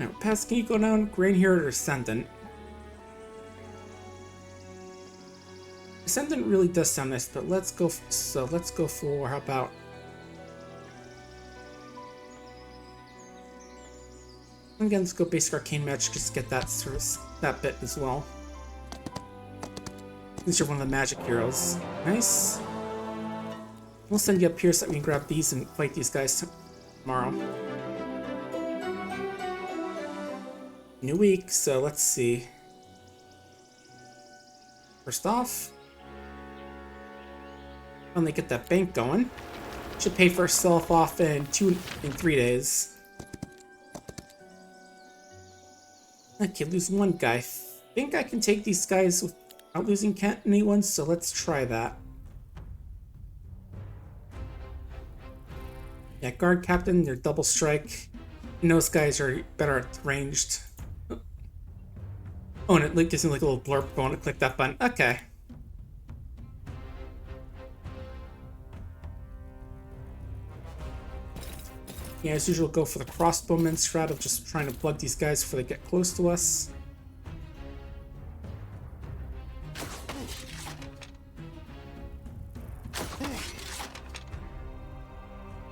Alright, past, can you go down? Grain Hero or Ascendant? Ascendant really does sound nice, but let's go for, how about... Again, let's go basic arcane magic, just get that sort of, that bit as well. Since you're one of the magic heroes. Nice. We'll send you up here so that we can grab these and fight these guys tomorrow. New week, so let's see. First off, finally get that bank going. Should pay for itself off in 3 days. Okay, lose one guy. I think I can take these guys without losing anyone, so let's try that. Yeah, guard captain, they're double strike. And those guys are better at ranged. Oh, and it gives me like a little blurb going to click that button. Okay. Yeah, as usual, go for the crossbowman strat of just trying to plug these guys before they get close to us.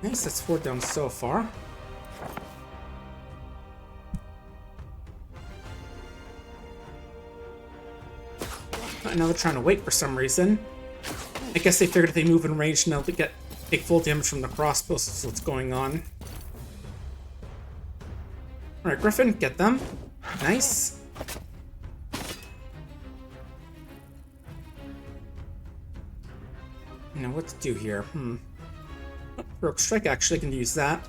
Nice, that's 4 down so far. Now they're trying to wait for some reason. I guess they figured if they move in range, now they take full damage from the crossbows. That's what's going on. Alright, Griffin, get them. Nice. Now what to do here? Oh, Rogue Strike, actually, I can use that.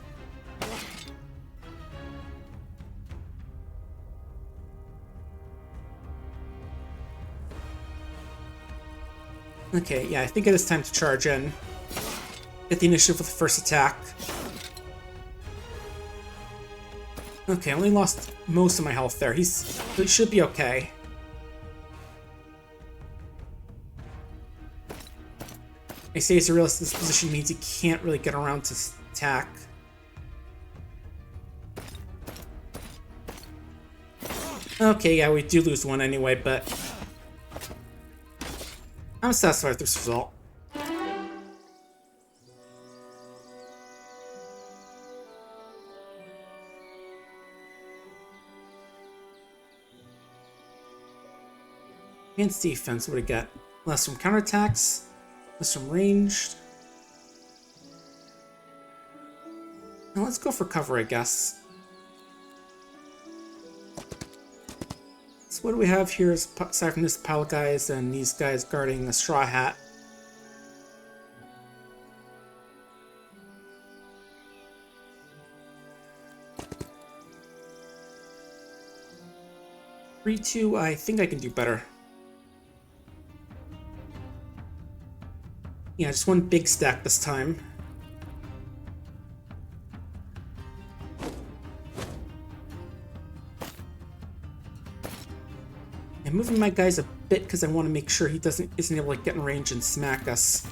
Okay, yeah, I think it is time to charge in. Get the initiative with the first attack. Okay, I only lost most of my health there. He should be okay. I say as I realize this position means he can't really get around to attack. Okay, yeah, we do lose one anyway, but I'm satisfied with this result. Against defense, what do we get? Less from counterattacks, less from ranged. Now let's go for cover, I guess. So what do we have here aside from this pile of guys and these guys guarding a straw hat? Three, two, I think I can do better. Yeah, just one big stack this time. I'm moving my guys a bit because I want to make sure he isn't able to get in range and smack us.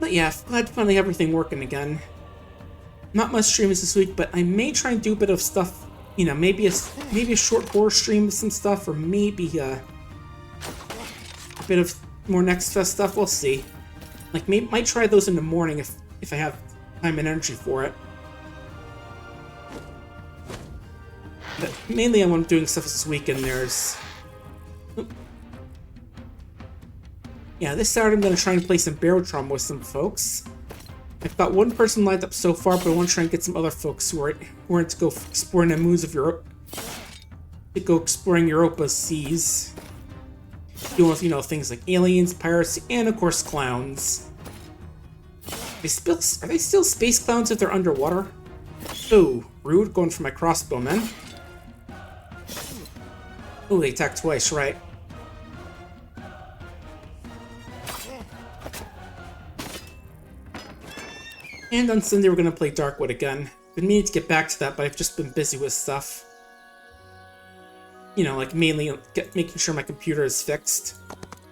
But yeah, glad to finally have everything working again. Not much streams this week, but I may try and do a bit of stuff. You know, maybe a short horror stream with some stuff, or maybe a bit of more Next Fest stuff. We'll see. Like, might try those in the morning if I have time and energy for it. But mainly, I'm doing stuff this weekend. Yeah, this Saturday I'm going to try and play some Barotrauma with some folks. I've got one person lined up so far, but I want to try and get some other folks who are to go exploring the moons of Europe. To go exploring Europa's seas. Dealing with, you know, things like aliens, pirates, and of course clowns. Are they still space clowns if they're underwater? Ooh, rude, going for my crossbowmen. Ooh, they attack twice, right. And on Sunday we're going to play Darkwood again. Been meaning to get back to that, but I've just been busy with stuff. You know, like mainly making sure my computer is fixed.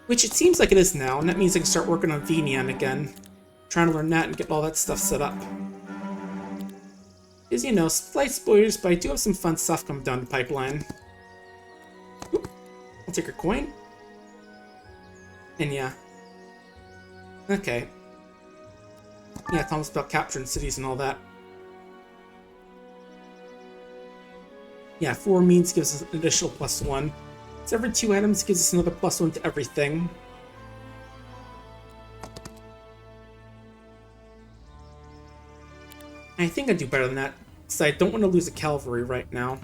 Which it seems like it is now, and that means I can start working on VNM again. Trying to learn that and get all that stuff set up. Because, you know, slight spoilers, but I do have some fun stuff coming down the pipeline. Oop, I'll take your coin. And yeah. Okay. Yeah, tell us about capturing cities and all that. Yeah, 4 means gives us an additional +1. So every 2 items gives us another +1 to everything. I think I do better than that, because I don't want to lose a cavalry right now.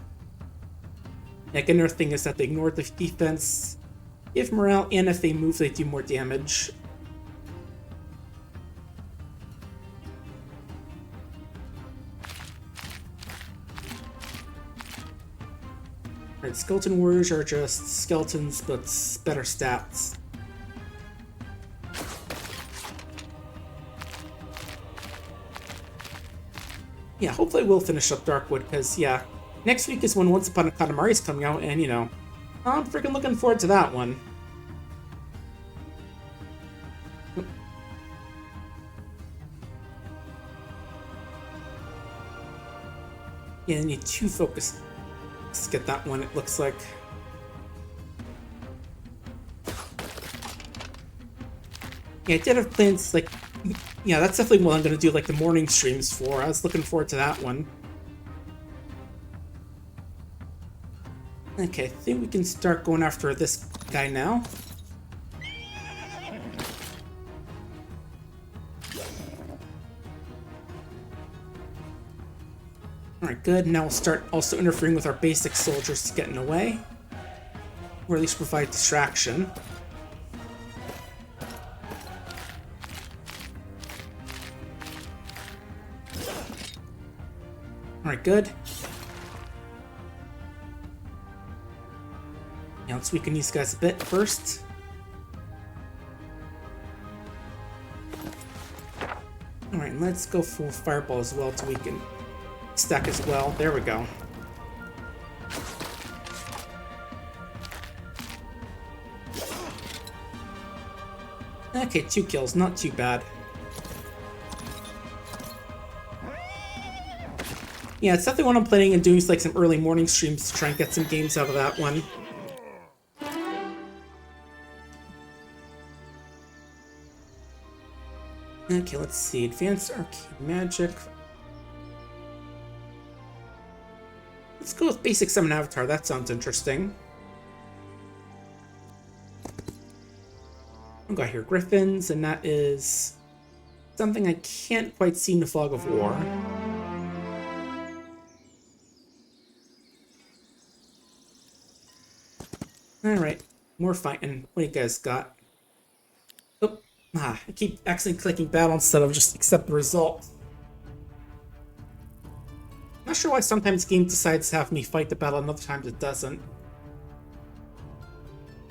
Like, another thing is that they ignore the defense, give morale, and if they move, they do more damage. Alright, skeleton warriors are just skeletons, but better stats. Yeah, hopefully we'll finish up Darkwood, because, yeah, next week is when Once Upon a Katamari is coming out, and, you know, I'm freaking looking forward to that one. Yeah, I need 2 focus. Let's get that one, it looks like. Yeah, I did have plans, like, yeah, that's definitely what I'm going to do, like, the morning streams for. I was looking forward to that one. Okay, I think we can start going after this guy now. Alright, good. Now we'll start also interfering with our basic soldiers to get in the way. Or at least provide distraction. Alright, good. Now let's weaken these guys a bit first. Alright, let's go full fireball as well to weaken stack as well. There we go. Okay, 2 kills, not too bad. Yeah, it's definitely one I'm planning and doing like some early morning streams to try and get some games out of that one. Okay, let's see. Advanced Arcane Magic. Let's go with Basic Summon Avatar. That sounds interesting. I've got here Griffins, and that is something I can't quite see in the Fog of War. Alright, more fighting. What do you guys got? Oh, I keep accidentally clicking battle instead of just accept the result. Not sure why sometimes game decides to have me fight the battle and other times it doesn't.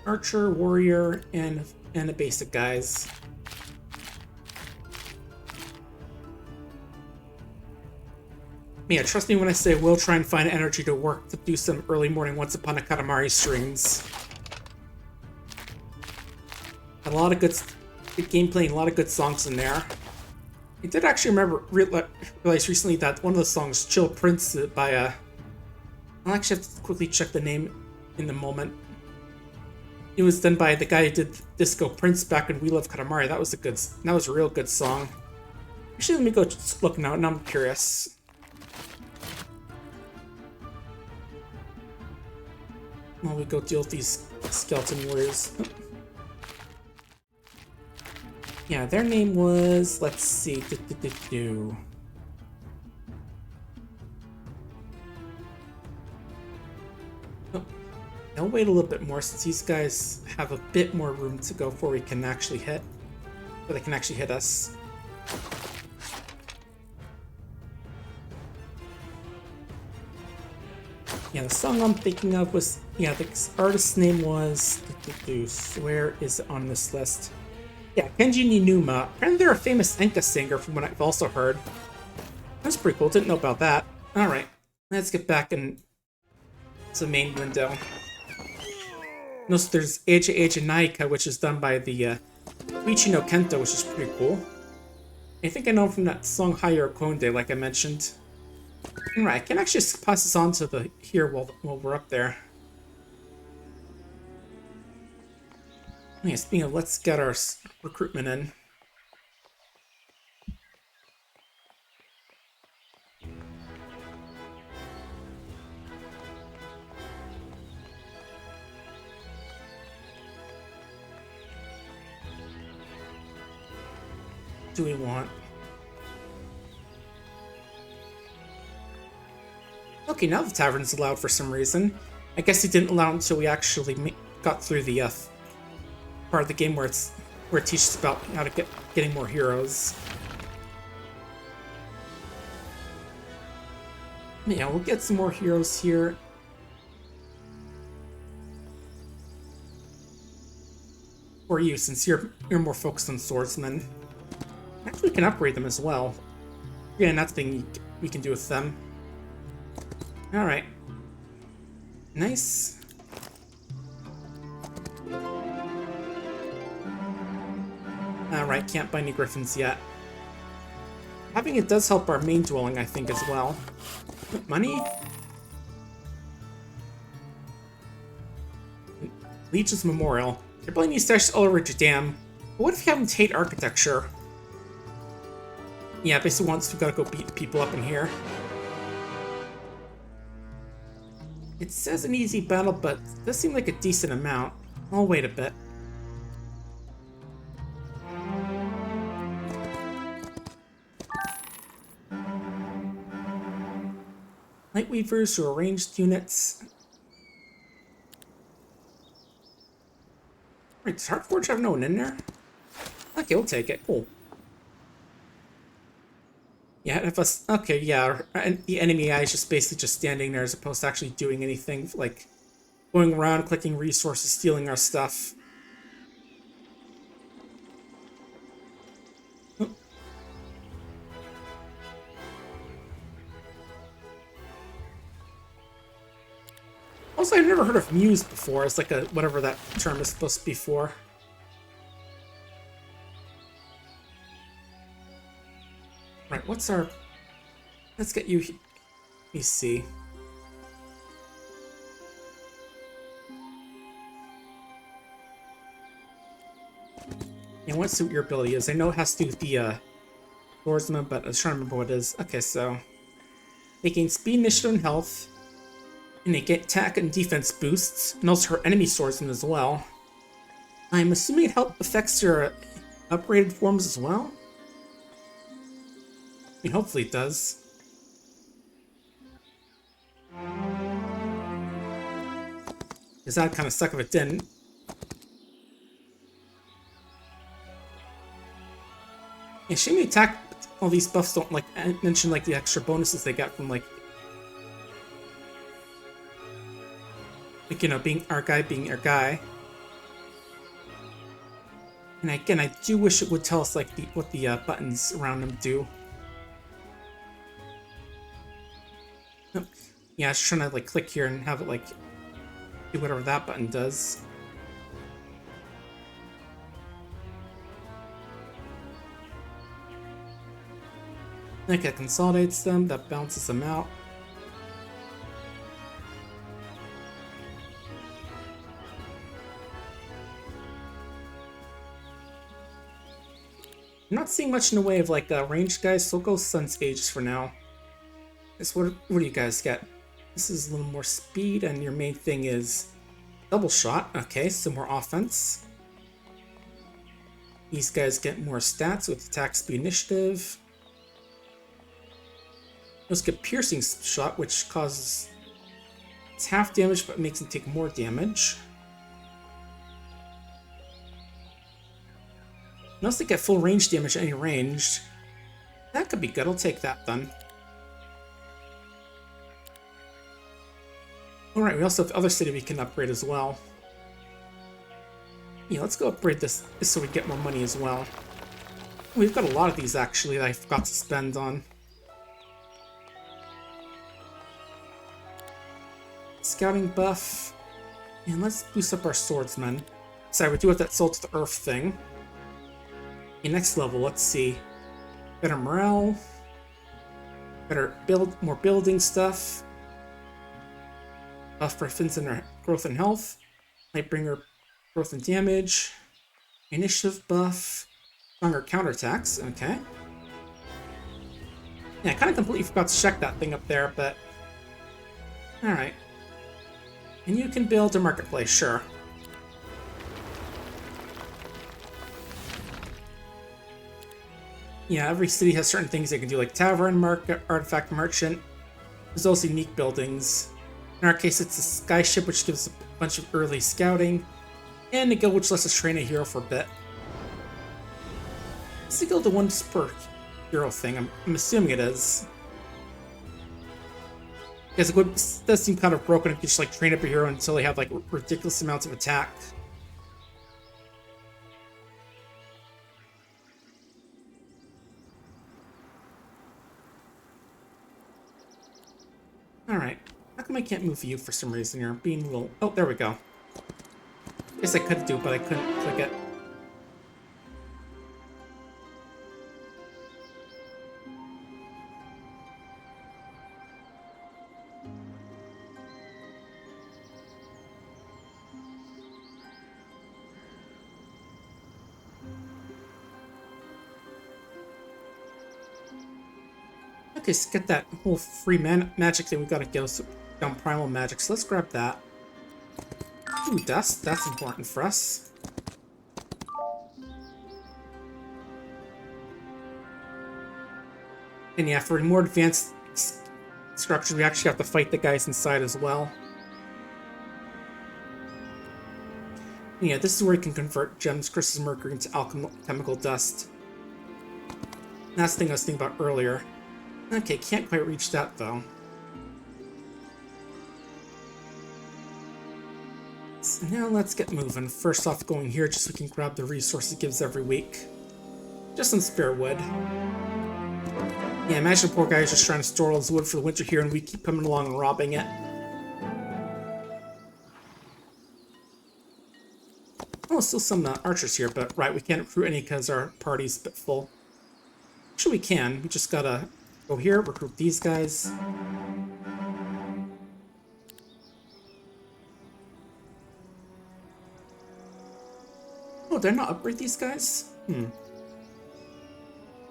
Archer, warrior, and the basic guys. Yeah, trust me when I say we'll try and find energy to work to do some early morning Once Upon a Katamari streams. A lot of good gameplay and a lot of good songs in there. I did actually realize recently that one of the songs, Chill Prince, by I'll actually have to quickly check the name in the moment. It was done by the guy who did Disco Prince back in We Love Katamari. That was a real good song. Actually, let me go look now. Now I'm curious. While we go deal with these skeleton warriors. Yeah, their name was, let's see, Oh, I'll wait a little bit more since these guys have a bit more room to go before we can actually hit, before they can actually hit us. Yeah, the song I'm thinking of was, yeah, the artist's name was, where is it on this list? Yeah, Kenji Ninuma. Apparently they're a famous Enka singer from what I've also heard. That's pretty cool, didn't know about that. Alright, let's get back in to the main window. Notice there's Eija Eija Naika, which is done by the Uichi no Kento, which is pretty cool. I think I know from that song Hayao Konde, like I mentioned. Alright, I can actually just pass this on to the here while we're up there. Yeah, speaking of, let's get our recruitment in. Do we want? Okay, now the tavern's allowed for some reason. I guess it didn't allow until we actually got through the part of the game where it teaches about how to getting more heroes. Yeah, we'll get some more heroes here. For you, since you're more focused on swordsmen. Actually, we can upgrade them as well. Yeah, that's the thing we can do with them. Alright. Nice. Alright, can't buy any griffins yet. Having it does help our main dwelling, I think, as well. Money? Legion's Memorial. You're building these statues all over Jadam. But what if you haven't hate architecture? Yeah, basically once we gotta go beat people up in here. It says an easy battle, but it does seem like a decent amount. I'll wait a bit. Light weavers or ranged units. Wait, does Heartforge have no one in there? Okay, we'll take it. Cool. Yeah, if us. Okay, yeah. The enemy guy is just basically just standing there as opposed to actually doing anything, like going around, collecting resources, stealing our stuff. Also, I've never heard of Muse before. It's like a whatever that term is supposed to be for. Right, what's our... Let's get you... Let me see. And what suit your ability is? I know it has to do with the swordsman, but I was trying to remember what it is. Okay, so... They gain speed, initiative, and health. And they get attack and defense boosts. And also her enemy swordsman as well. I'm assuming it affects your upgraded forms as well? I mean, hopefully it does. Because that'd kind of suck if it didn't. Yeah, shame the attack, all these buffs don't, like, mention, like, the extra bonuses they got from, like, you know, being our guy. And again, I do wish it would tell us, like, what the buttons around them do. Nope. Yeah, I was trying to, like, click here and have it, like, do whatever that button does. Like, it consolidates them, that balances them out. I'm not seeing much in the way of, like, ranged guys, so we'll go Sun's Aegis for now. What do you guys get? This is a little more speed, and your main thing is double shot. Okay, so more offense. These guys get more stats with attack, speed, initiative. Let's get piercing shot, which causes... It's half damage, but makes them take more damage. Unless they get full range damage at any range. That could be good. I'll take that then. Alright, we also have the other city we can upgrade as well. Yeah, let's go upgrade this so we get more money as well. We've got a lot of these actually that I forgot to spend on. Scouting buff. And let's boost up our swordsmen. Sorry, we do have that Soul to the Earth thing. Okay, next level, let's see. Better morale. Better more building stuff. Buff for Fins and their growth and health. Lightbringer growth and damage. Initiative buff. Stronger counterattacks. Okay. Yeah, I kind of completely forgot to check that thing up there, but... Alright. And you can build a marketplace, sure. Yeah, every city has certain things they can do, like Tavern, Market, Artifact Merchant. There's also unique buildings. In our case, it's a skyship, which gives a bunch of early scouting, and a guild which lets us train a hero for a bit. Is the guild the one per hero thing? I'm assuming it is. Because it does seem kind of broken if you just like train up a hero until they have like ridiculous amounts of attack. Alright. How come I can't move you for some reason here? I'm being a little... Oh, there we go. Guess I could do it, but I couldn't click it. Okay, so get that whole free magic thing, we gotta go. So Down primal magic, so let's grab that. Ooh, dust. That's important for us. And yeah, for more advanced structures, we actually have to fight the guys inside as well. And yeah, this is where you can convert gems, crystals, mercury into alchemical dust. And that's the thing I was thinking about earlier. Okay, can't quite reach that though. So now let's get moving. First off, going here just so we can grab the resources it gives every week. Just some spare wood. Yeah, imagine the poor guy is just trying to store all his wood for the winter here and we keep coming along and robbing it. Oh, still some archers here, but right, we can't recruit any because our party's a bit full. Actually, we can. We just gotta go here, recruit these guys. Oh, did I not upgrade these guys?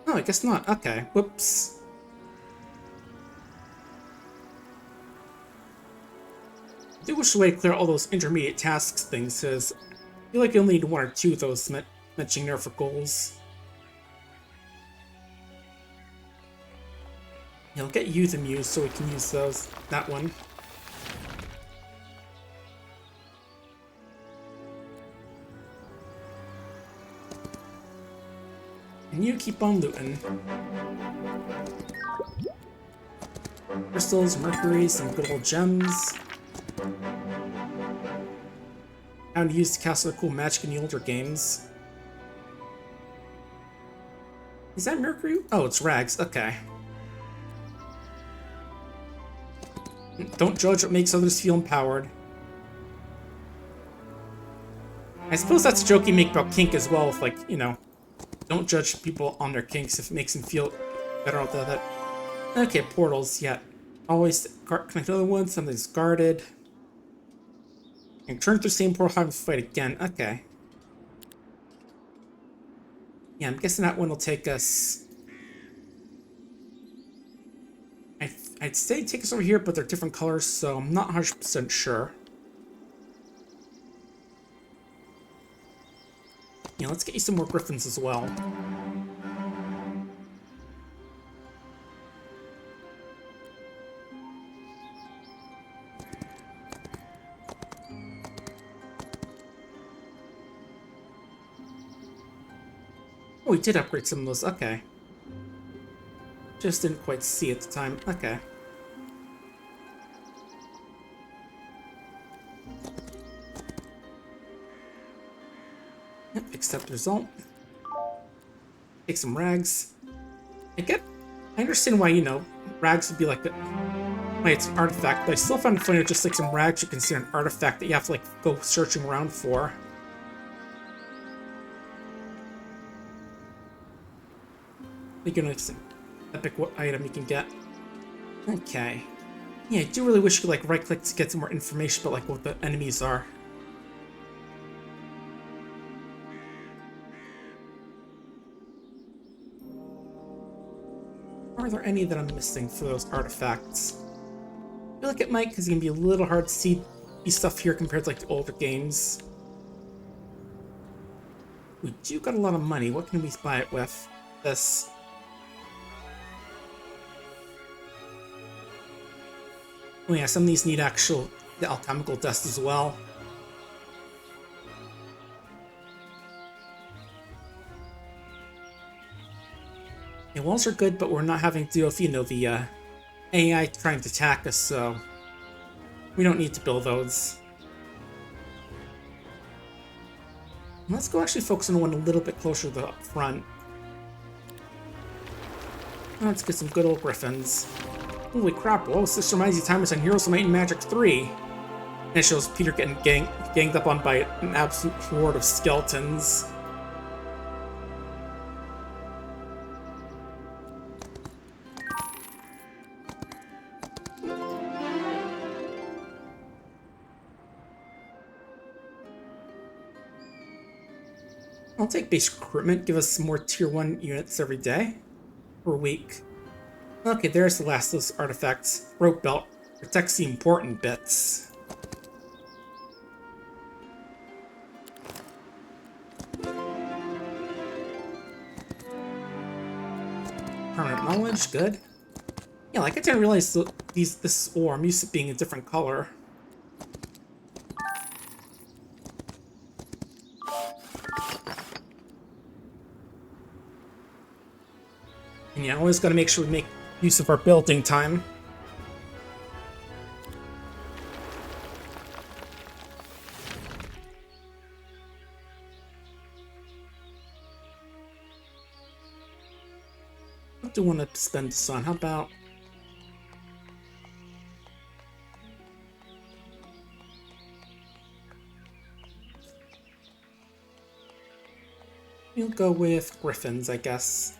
Oh, I guess not. Okay. Whoops. I do wish the way to clear all those intermediate tasks things, because I feel like you only need one or two of those mentioning there for goals. Yeah, I'll get youth amused so we can use those. That one. And you keep on looting. Crystals, mercury, some good old gems. How to use to cast the cool magic in the older games. Is that mercury? Oh, it's rags. Okay. Don't judge what makes others feel empowered. I suppose that's a joke you make about kink as well, with like, you know, don't judge people on their kinks if it makes them feel better about that. Okay, portals, yeah. Always connect to other ones, something's guarded. And turn through the same portal, have to fight again. Okay. Yeah, I'm guessing that one will take us... I'd say take us over here, but they're different colors, so I'm not 100% sure. Yeah, let's get you some more griffins as well. Oh, we did upgrade some of those. Okay. Just didn't quite see at the time. Okay. Yep, accept result. Take some rags. I understand why, you know, rags would be like why it's an artifact, but I still find it funny just like some rags you consider an artifact that you have to like go searching around for. You can like some epic item you can get. Okay. Yeah, I do really wish you could like right click to get some more information about like what the enemies are. Are there any that I'm missing for those artifacts? I feel like it might, because it can be a little hard to see these stuff here compared to like the older games. We do got a lot of money. What can we buy it with? This. Oh yeah, some of these need the alchemical dust as well. Yeah, walls are good, but we're not having to deal with, you know, the AI trying to attack us, so we don't need to build those. Let's go actually focus on one a little bit closer to the front. Let's get some good old griffins. Holy crap, whoa, this reminds you of Timers on Heroes of Might and Magic 3. And it shows Peter getting ganged up on by an absolute horde of skeletons. I'll take basic recruitment, give us some more tier 1 units every day. Per week. Okay, there's the last of those artifacts. Rope belt. Protects the important bits. Permanent knowledge, good. Yeah, like I didn't realize this ore, I'm used to being a different color. And yeah, always gotta make sure we make use of our building time. What do I want to spend this on? How about... we'll go with griffins, I guess.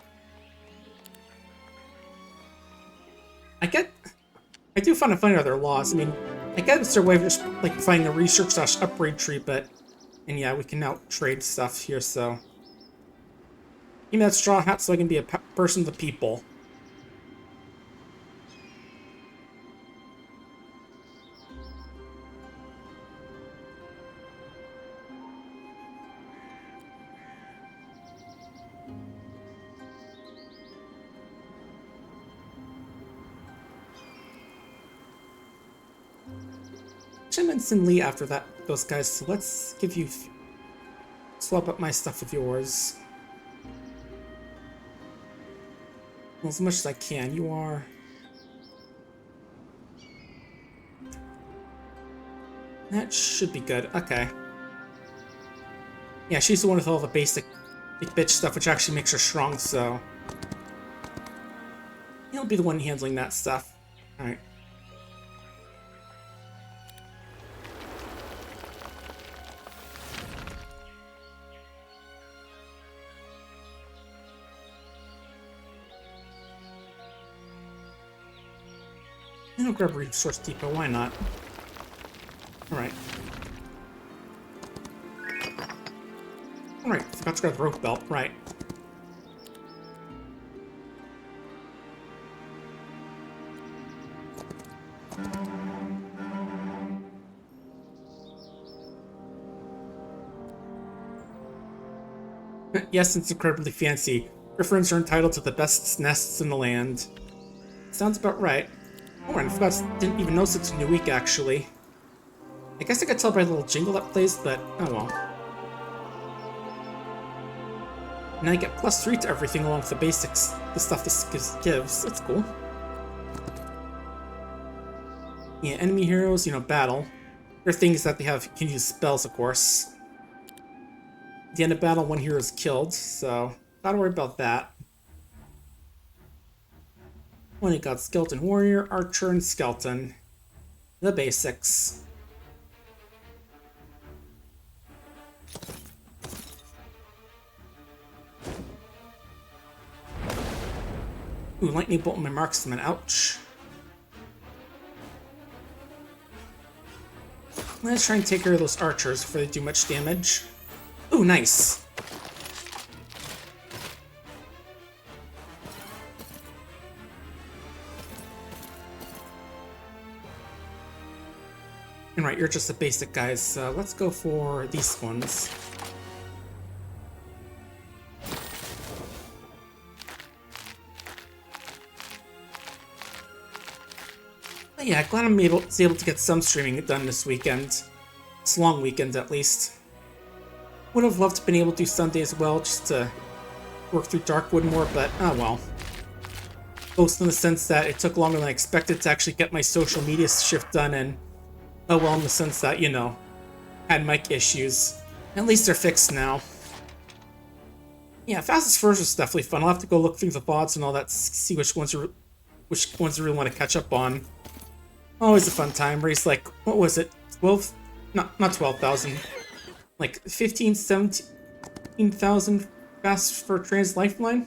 I do find it funny other laws. I mean, I guess it's their way of just, like, finding the research/upgrade tree, but... and yeah, we can now trade stuff here, so... give me that straw hat so I can be a person of the people. I'm instantly after that, those guys, so let's give you... swap up my stuff with yours. Well, as much as I can. You are... that should be good. Okay. Yeah, she's the one with all the basic big bitch stuff, which actually makes her strong, so... he'll be the one handling that stuff. Alright. I'll grab a resource depot, why not? Alright. Alright, forgot to grab the rope belt, right. Yes, it's incredibly fancy. Griffins are entitled to the best nests in the land. Sounds about right. Oh, and I forgot, didn't even notice it's a new week, actually. I guess I could tell by the little jingle that plays, but oh well. Now I get +3 to everything along with the basics, the stuff this gives. That's cool. Yeah, enemy heroes, you know, battle. There are things that they have, can use spells, of course. At the end of battle, one hero is killed, so not to worry about that. Only got Skeleton Warrior, Archer, and Skeleton. The basics. Ooh, Lightning Bolt on my marksman, ouch. Let's try and take care of those archers before they do much damage. Ooh, nice. And right, you're just the basic guys, so let's go for these ones. But yeah, glad I'm able to get some streaming done this weekend. This long weekend, at least. Would have loved to have been able to do Sunday as well, just to work through Darkwood more, but oh well. Both in the sense that it took longer than I expected to actually get my social media shift done, and oh well in the sense that, you know, had mic issues. At least they're fixed now. Yeah, Fastest First was definitely fun. I'll have to go look through the VODs and all that, see which ones I really want to catch up on. Always a fun time. Race like, what was it? 12? Not 12,000. Like 15, 17,000 fast for Trans Lifeline?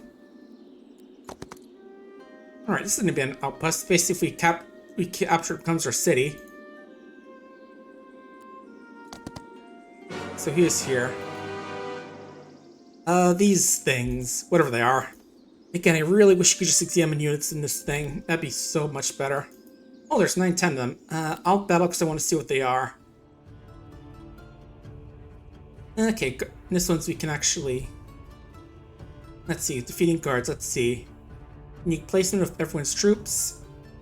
Alright, this is gonna be an outpost. Basically, if we capture it becomes our city. So he is here. These things, whatever they are. Again, I really wish you could just examine units in this thing. That'd be so much better. Oh, there's 9, 10 of them. I'll battle because I want to see what they are. Okay, this one's we can actually... Let's see, defeating guards, let's see. Unique placement of everyone's troops.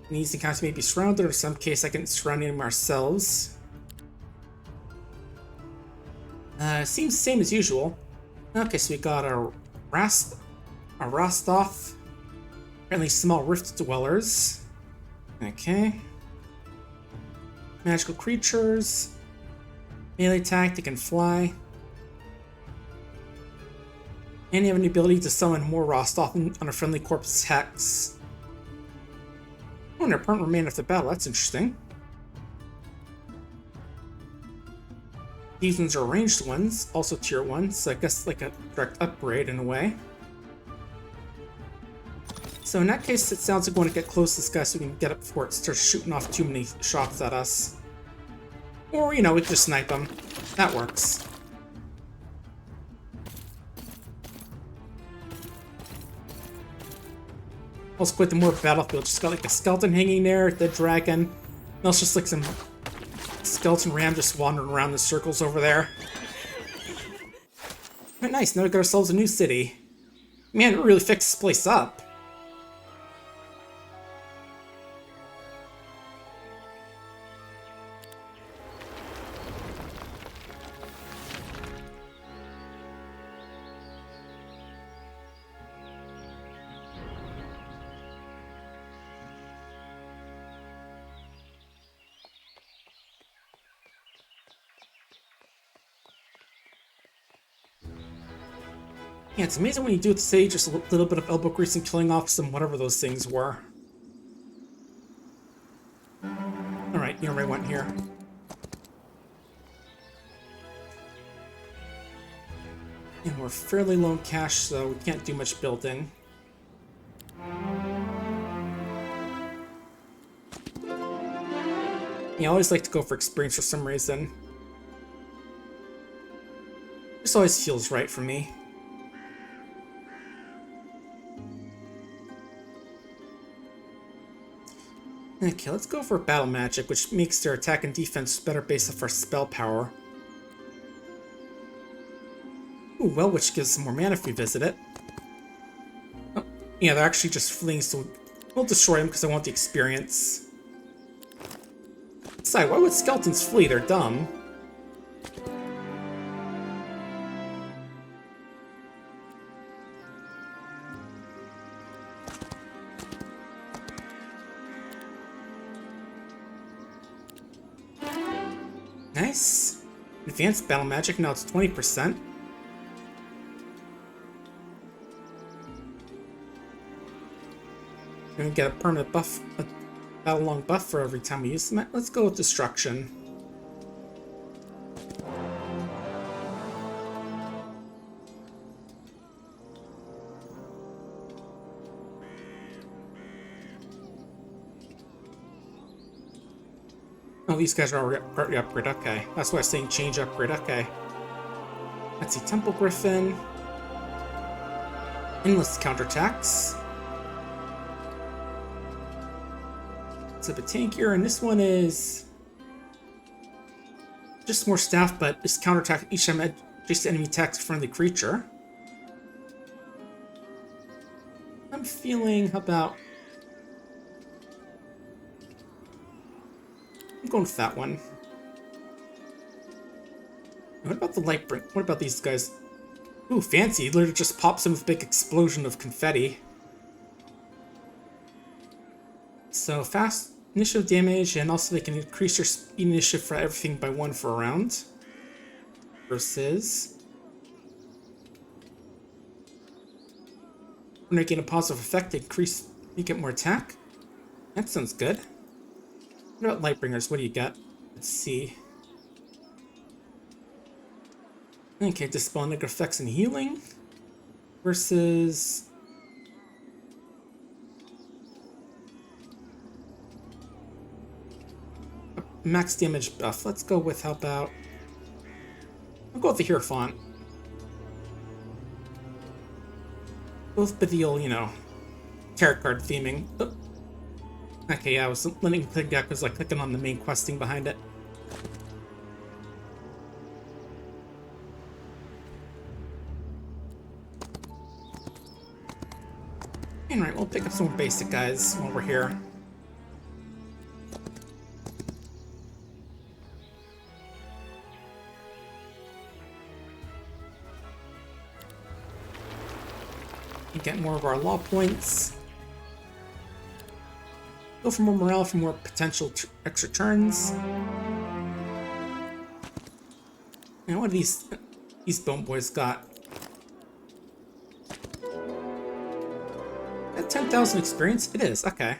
And these encounters may be surrounded, or in some case I can surround them ourselves. Seems the same as usual. Okay, so we got our Rostov. Apparently small rift dwellers. Okay. Magical creatures. Melee attack, they can fly. And you have an ability to summon more Rostov on a friendly corpse hex. Oh, and their permanent remain after battle, that's interesting. These ones are ranged ones, also tier 1, so I guess like a direct upgrade in a way. So in that case, it sounds like we want to get close to this guy so we can get up before it starts shooting off too many shots at us. Or, you know, we could just snipe him. That works. Also quite the more battlefield. Just got like a skeleton hanging there, the dragon. And also just like some skeleton ram just wandering around in circles over there. But nice, now we got ourselves a new city. Man, it really fixed this place up. Yeah, it's amazing when you do it to say just a little bit of elbow grease and killing off some whatever those things were. Alright, you know where I went here. And we're fairly low in cash, so we can't do much building. Yeah, I always like to go for experience for some reason. This always feels right for me. Okay, let's go for Battle Magic, which makes their attack and defense better based off our spell power. Ooh, well, which gives some more mana if we visit it. Oh, yeah, they're actually just fleeing, so we'll destroy them because I want the experience. Besides, why would skeletons flee? They're dumb. Nice. Advanced Battle Magic, now it's 20%. We're gonna get a permanent buff, a battle long buff for every time we use them. Let's go with Destruction. Oh, these guys are already upgrade, okay. That's why I was saying change upgrade, okay. Let's see, Temple Griffin. Endless counterattacks. It's a bit tankier, and this one is just more staff, but it's counterattack each time adjacent enemy attacks a friendly creature. I'm feeling, how about... I'm going with that one. What about the Lightbringer? What about these guys? Ooh, fancy. It literally just pops them with a big explosion of confetti. So, fast initiative damage, and also they can increase your speed initiative for everything by 1 for a round. Versus... when they gain a positive effect, you get more attack. That sounds good. What about Lightbringers? What do you got? Let's see. Okay, dispel negative effects and healing. Versus... max damage buff. Let's go with, how about... I'll go with the Hierophant. Both with the old, you know, tarot card theming. Oh. Okay, yeah, I was letting click that because like clicking on the main questing behind it. Alright, we'll pick up some more basic guys while we're here. And get more of our law points. Go for more morale for more potential extra turns. And what do these bone boys got? At 10,000 experience? It is, okay.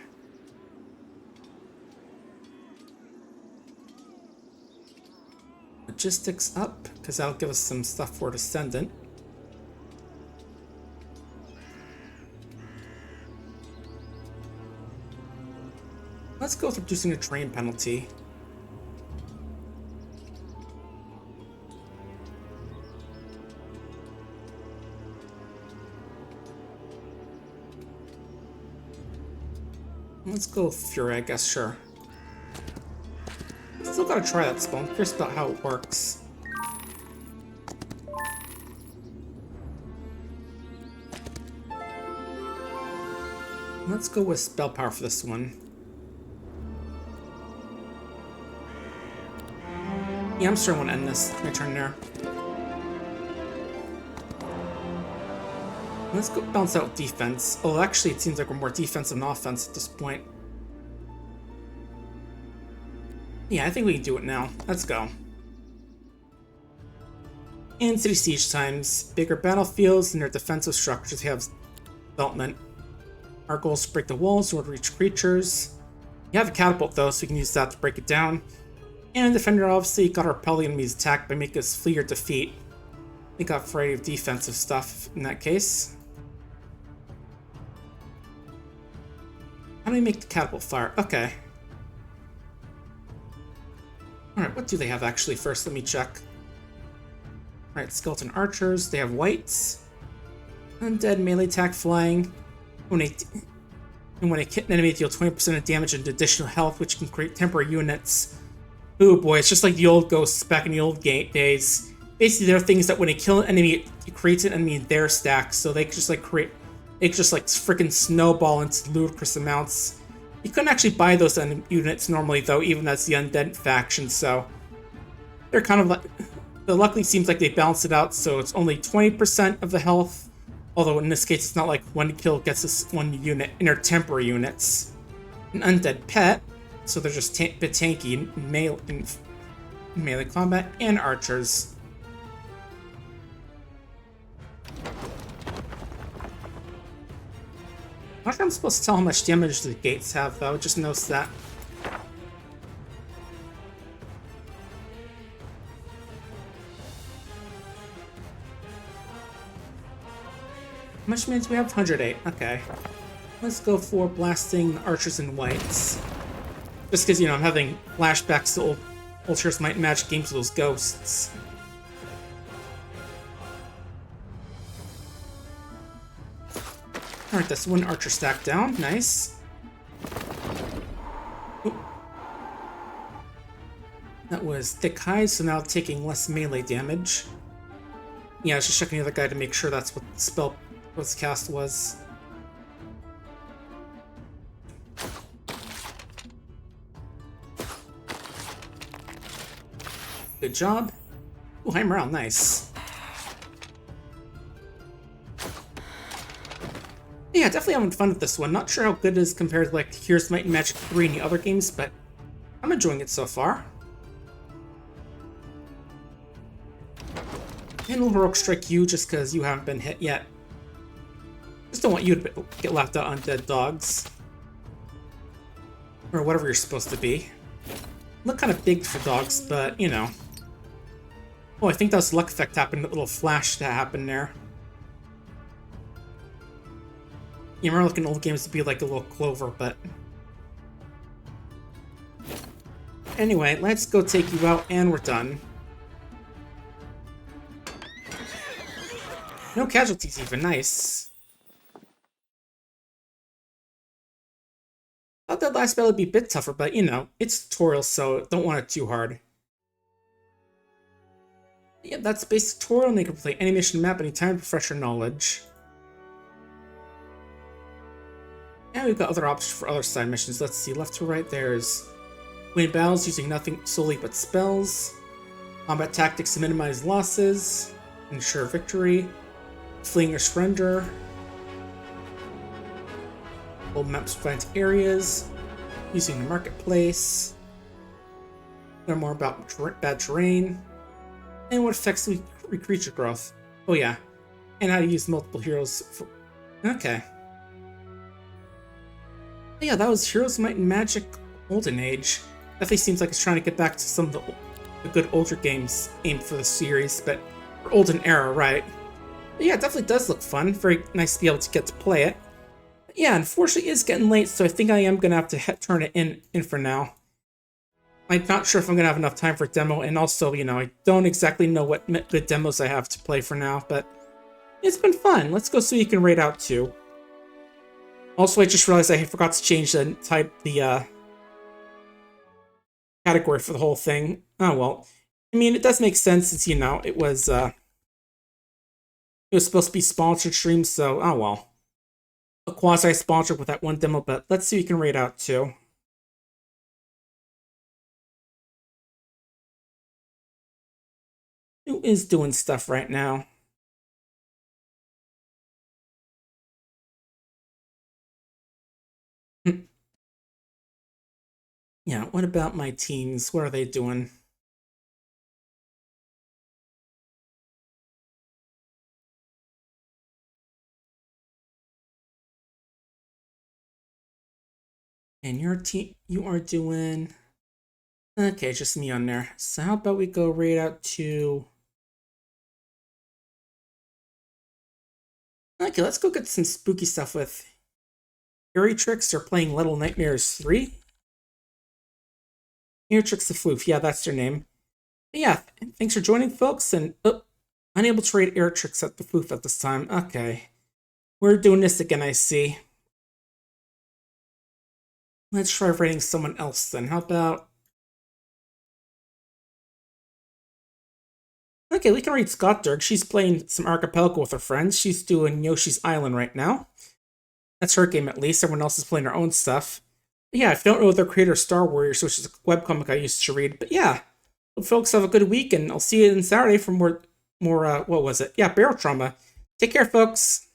Logistics up, because that'll give us some stuff for Descendant. Let's go with reducing the drain penalty. Let's go with Fury, I guess, sure. Still gotta try that spell. I'm curious about how it works. Let's go with Spell Power for this one. Yeah, I'm sure I want to end this. My turn there. Let's go bounce out defense. Oh, actually, it seems like we're more defensive than offense at this point. Yeah, I think we can do it now. Let's go. And city siege times. Bigger battlefields and their defensive structures have development. Our goal is to break the walls in order to reach creatures. You have a catapult though, so we can use that to break it down. And Defender obviously got our repel the enemy's attack by making us flee or defeat. They got a variety of defensive stuff in that case. How do we make the catapult fire? Okay. Alright, what do they have actually first? Let me check. Alright, skeleton archers. They have whites. Undead melee attack flying. When they hit an enemy, deal 20% of damage and additional health, which can create temporary units. Ooh boy, it's just like the old ghosts back in the old days. Basically, there are things that when they kill an enemy, it creates an enemy in their stack, so they just like freaking snowball into ludicrous amounts. You couldn't actually buy those units normally though, even as the undead faction, so they're kind of like, but luckily it seems like they balance it out, so it's only 20% of the health, although in this case it's not like one kill gets us one unit, and they're temporary units. An undead pet, so they're just a bit tanky in melee combat, and archers. I'm not sure I'm supposed to tell how much damage the gates have, though. Just notice that. How much damage do we have? 108. Okay. Let's go for blasting archers in whites. Just because, you know, I'm having flashbacks to old Heroes Might and Magic games with those ghosts. Alright, that's one archer stack down. Nice. Oop. That was thick highs, so now taking less melee damage. Yeah, I was just checking the other guy to make sure that's what the spell, what his cast was. Good job. Ooh, high morale, nice. Yeah, definitely having fun with this one. Not sure how good it is compared to like Heroes Might and Magic 3 and the other games, but I'm enjoying it so far. And we'll Heroic Strike you just because you haven't been hit yet. Just don't want you to get left out on dead dogs. Or whatever you're supposed to be. Look kind of big for dogs, but you know. Oh, I think that was luck effect happened, that little flash that happened there. You remember looking old games to be like a little clover, but... Anyway, let's go take you out, and we're done. No casualties even, nice. Thought that last battle would be a bit tougher, but you know, it's tutorial, so don't want it too hard. Yeah, that's basic tutorial, and they can play any mission map anytime to refresh your knowledge. And we've got other options for other side missions. Let's see, left to right, there's win battles using nothing solely but spells, combat tactics to minimize losses, ensure victory, fleeing or surrender, hold maps to find areas, using the marketplace, learn more about bad terrain, and what affects creature growth. Oh yeah, and how to use multiple heroes for... Okay. But yeah, that was Heroes, Might and Magic Olden Age. Definitely seems like it's trying to get back to some of the good older games aimed for the series, but for Olden era, right? But yeah, it definitely does look fun. Very nice to be able to get to play it. But yeah, unfortunately it's getting late, so I think I am going to have to turn it in for now. I'm not sure if I'm going to have enough time for a demo, and also, you know, I don't exactly know what good demos I have to play for now, but it's been fun. Let's go so you can raid out too. Also, I just realized I forgot to change the category for the whole thing. Oh well. I mean, it does make sense since, you know, it was supposed to be sponsored streams, so oh well. A quasi-sponsored with that one demo, but let's see if you can raid out too. Who is doing stuff right now? Yeah, what about my teens? What are they doing? And your team, you are doing... Okay, just me on there. So how about we go raid out to... Okay, let's go get some spooky stuff with Eerie Tricks. They're playing Little Nightmares 3. Eerie Tricks the Floof, yeah, that's their name. But yeah, thanks for joining, folks, and unable to raid Eerie Tricks at the Floof at this time. Okay. We're doing this again, I see. Let's try raiding someone else then. How about... Okay, we can raid Scott Dirk. She's playing some Archipelago with her friends. She's doing Yoshi's Island right now. That's her game, at least. Everyone else is playing their own stuff. But yeah, if you don't know their creator, Star Warriors, which is a webcomic I used to read. But yeah, hope folks have a good week, and I'll see you on Saturday for more what was it? Yeah, Barrel Trauma. Take care, folks.